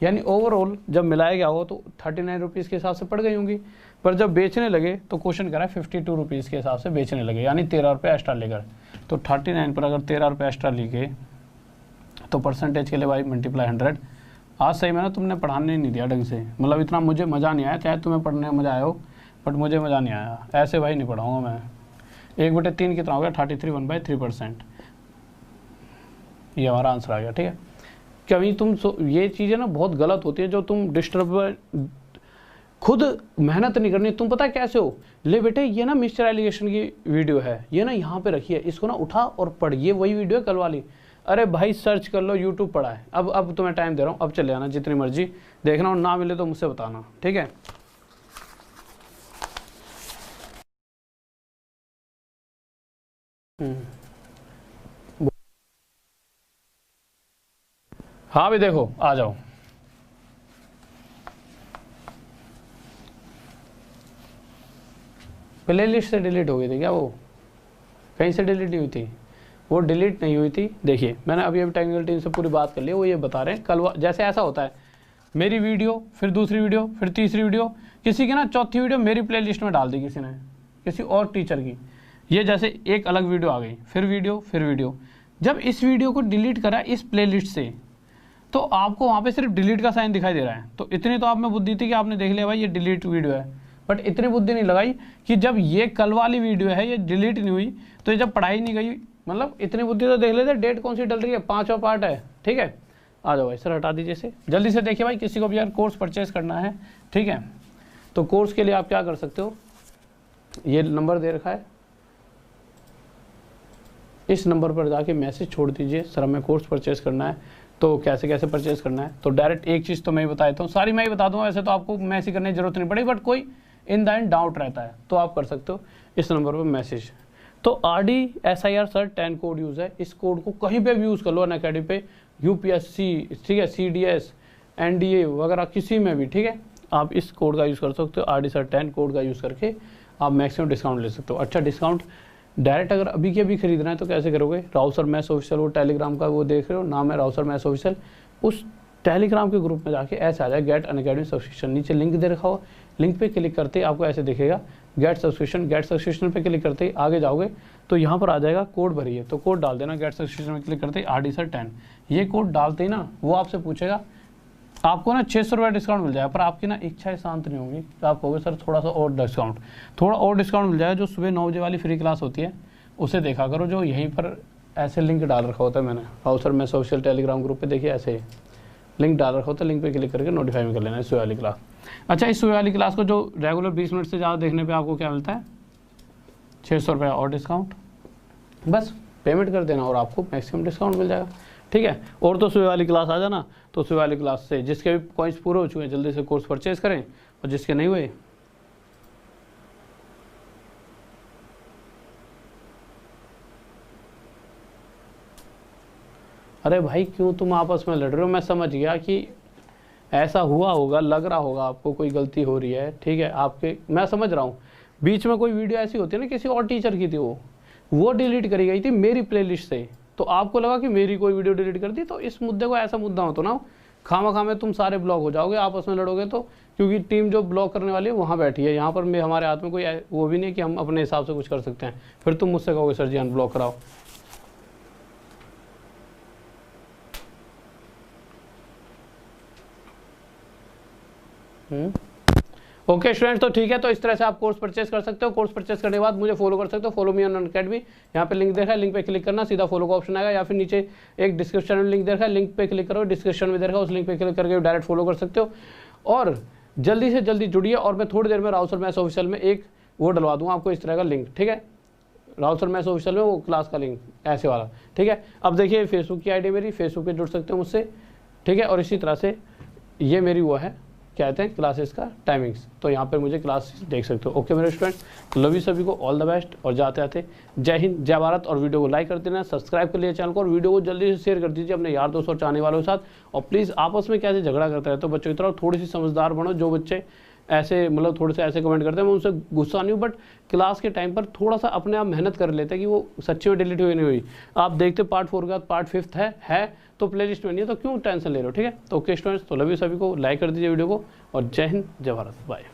यानी ओवरऑल जब मिलाया गया हो तो 39 रुपीज़ के हिसाब से पड़ गई होंगी। पर जब बेचने लगे तो क्वेश्चन करा 52 रुपीज़ के हिसाब से बेचने लगे, यानी 13 रुपये एक्स्ट्रा लेकर। तो 39 पर अगर 13 रुपये एक्स्ट्रा लिखे तो परसेंटेज के लिए भाई मल्टीप्लाई 100। आज सही में ना तुमने पढ़ाने नहीं दिया ढंग से, मतलब इतना मुझे मज़ा नहीं आया, चाहे तुम्हें पढ़ने में मज़ा आया हो बट मुझे मज़ा नहीं आया। ऐसे भाई नहीं पढ़ाऊँगा मैं। 1/3 कितना हो गया 33, 1/3%। ये हमारा आंसर आ गया। ठीक है, कभी तुम ये चीज़ें ना बहुत गलत होती है जो तुम डिस्टर्ब, खुद मेहनत नहीं करनी। तुम पता है कैसे हो, ले बेटे ये ना मिस्टर एलिगेशन की वीडियो है, ये ना यहाँ पे रखी है, इसको ना उठा और पढ़, ये वही वीडियो है कल वाली। अरे भाई सर्च कर लो, यूट्यूब पढ़ा है। अब तुम्हें टाइम दे रहा हूँ, अब चले आना जितनी मर्जी देखना, और ना मिले तो मुझसे बताना। ठीक है, हाँ भी देखो, आ जाओ। प्ले लिस्ट से डिलीट हो गई थी क्या? वो कहीं से डिलीट हुई थी? वो डिलीट नहीं हुई थी। देखिए मैंने अभी टेक्निकल टीम से पूरी बात कर ली, वो ये बता रहे हैं कल जैसे ऐसा होता है, मेरी वीडियो फिर दूसरी वीडियो फिर तीसरी वीडियो, किसी की ना चौथी वीडियो मेरी प्ले लिस्ट में डाल दी किसी ने, किसी और टीचर की। ये जैसे एक अलग वीडियो आ गई, फिर वीडियो। जब इस वीडियो को डिलीट करा इस प्ले लिस्ट से तो आपको वहाँ पे सिर्फ डिलीट का साइन दिखाई दे रहा है। तो इतनी तो आप में बुद्धि थी कि आपने देख लिया भाई ये डिलीट वीडियो है, बट इतनी बुद्धि नहीं लगाई कि जब ये कल वाली वीडियो है ये डिलीट नहीं हुई तो ये जब पढ़ाई नहीं गई, मतलब इतनी बुद्धि तो देख लेते डेट कौन सी डल रही है, 5वां पार्ट है। ठीक है, आ जाओ भाई सर, हटा दीजिए इसे जल्दी से। देखिए भाई किसी को भी यार कोर्स परचेज करना है, ठीक है, तो कोर्स के लिए आप क्या कर सकते हो, ये नंबर दे रखा है, इस नंबर पर जाके मैसेज छोड़ दीजिए, सर हमें कोर्स परचेज करना है। तो कैसे कैसे परचेज करना है, तो डायरेक्ट एक चीज़ तो मैं ही बता देता हूँ, सारी मैं ही बता दूंगा, वैसे तो आपको मैसेज करने की जरूरत नहीं पड़ेगी, बट कोई इन द एंड डाउट रहता है तो आप कर सकते हो इस नंबर पर मैसेज। तो RDSIR सर 10 कोड यूज़ है, इस कोड को कहीं पे भी यूज़ कर लो, अनअकैडमी पे, UPSC, ठीक है, CDS, NDA वगैरह किसी में भी, ठीक है, आप इस कोड का यूज़ कर सकते हो। RDSIR 10 कोड का यूज़ करके आप मैक्सिमम डिस्काउंट ले सकते हो। अच्छा डिस्काउंट डायरेक्ट अगर अभी के अभी खरीदना है तो कैसे करोगे, राव सर मैथ्स ऑफिशियल, वो टेलीग्राम का वो देख रहे हो, नाम है राव सर मैथ्स ऑफिशियल, उस टेलीग्राम के ग्रुप में जाके ऐसे आ जाए गेट अनअकैडमी सब्सक्रिप्शन, नीचे लिंक दे रखा हो, लिंक पे क्लिक करते ही आपको ऐसे दिखेगा गेट सब्सक्रिप्शन पे क्लिक करते ही आगे जाओगे तो यहाँ पर आ जाएगा कोड भरिए, तो कोड डाल देना, गेट सब्सक्रिप्शन में क्लिक करते ही RDSIR 10, ये कोड डालते ही ना वो आपसे पूछेगा, आपको ना 600 रुपये डिस्काउंट मिल जाएगा। पर आपकी ना इच्छाएं शांत नहीं होंगी, तो आप कहोगे सर थोड़ा सा और डिस्काउंट, थोड़ा और डिस्काउंट मिल जाएगा। जो सुबह 9 बजे वाली फ्री क्लास होती है उसे देखा करो, जो यहीं पर ऐसे लिंक डाल रखा होता है मैंने, Rao sir maths official Telegram group पे, देखिए ऐसे लिंक डाल रखा होता है, लिंक पे क्लिक करके नोटिफाई में कर लेना है सुबह वाली क्लास। अच्छा इस सुबह वाली क्लास को जो रेगुलर 20 मिनट से ज़्यादा देखने पे आपको क्या मिलता है, 600 रुपये और डिस्काउंट, बस पेमेंट कर देना और आपको मैक्सिमम डिस्काउंट मिल जाएगा। ठीक है, और तो सुबह वाली क्लास आ जाना, तो सुबह वाली क्लास से जिसके भी कॉइन्स पूरे हो चुके हैं जल्दी से कोर्स परचेज करें, और जिसके नहीं हुए अरे भाई क्यों तुम आपस में लड़ रहे हो, मैं समझ गया कि ऐसा हुआ होगा, लग रहा होगा आपको कोई गलती हो रही है, ठीक है, आपके, मैं समझ रहा हूँ, बीच में कोई वीडियो ऐसी होती है ना किसी और टीचर की थी, वो डिलीट करी गई थी मेरी प्लेलिस्ट से, तो आपको लगा कि मेरी कोई वीडियो डिलीट कर दी, तो इस मुद्दे को ऐसा मुद्दा हो तो ना खामा में तुम सारे ब्लॉक हो जाओगे, आपस में लड़ोगे तो, क्योंकि टीम जो ब्लॉक करने वाली है वहाँ बैठी है, यहाँ पर हमारे हाथ में कोई वो भी नहीं कि हम अपने हिसाब से कुछ कर सकते हैं। फिर तुम मुझसे कहोगे सर जी अनब्लॉक कराओ। ओके स्टूडेंट्स, तो ठीक है, तो इस तरह से आप कोर्स परचेज कर सकते हो। कोर्स परचेज करने के बाद मुझे फॉलो कर सकते हो, फॉलो मी ऑन अनअकैडमी, यहाँ पे लिंक देखा है, लिंक पे क्लिक करना, सीधा फॉलो का ऑप्शन आएगा, या फिर नीचे एक डिस्क्रिप्शन में लिंक देखा है, लिंक पे क्लिक करो, डिस्क्रिप्शन में देखा उस लिंक पे क्लिक करके डायरेक्ट फॉलो कर सकते हो। और जल्दी से जल्दी जुड़िए, और मैं थोड़ी देर में राव सर मैथ्स ऑफिशियल में एक वो डलवा दूंगा आपको इस तरह का लिंक, ठीक है, राव सर मैथ्स ऑफिशियल में वो क्लास का लिंक ऐसे वाला, ठीक है। अब देखिए फेसबुक की आईडी मेरी, फेसबुक पे जुड़ सकते हो मुझसे, ठीक है, और इसी तरह से ये मेरी वो है क्या कहते हैं क्लासेस का टाइमिंग्स, तो यहाँ पर मुझे क्लास देख सकते हो। ओके मेरे स्टूडेंट, तो लव यू सभी को, ऑल द बेस्ट, और जाते आते जय हिंद जय भारत। और वीडियो को लाइक कर देना, सब्सक्राइब कर लिया चैनल को, और वीडियो को जल्दी से शेयर कर दीजिए अपने यार दोस्तों और चाहने वालों के साथ। और प्लीज़ आपस में कैसे झगड़ा करता है तो बच्चों की तरह थोड़ी सी समझदार बनो। जो बच्चे ऐसे मतलब थोड़े से ऐसे कमेंट करते हैं, मैं उनसे गुस्सा नहीं हूँ, बट क्लास के टाइम पर थोड़ा सा अपने आप मेहनत कर लेते हैं कि वो सच्ची में डिलीट हुई नहीं हुई। आप देखते पार्ट 4 के बाद पार्ट 5 है तो प्लेलिस्ट में नहीं है, तो क्यों टेंशन ले रहे हो, ठीक है। तो ओके स्टूडेंट्स, तो लव यू सभी को, लाइक कर दीजिए वीडियो को, और जय हिंद जय भारत, बाय।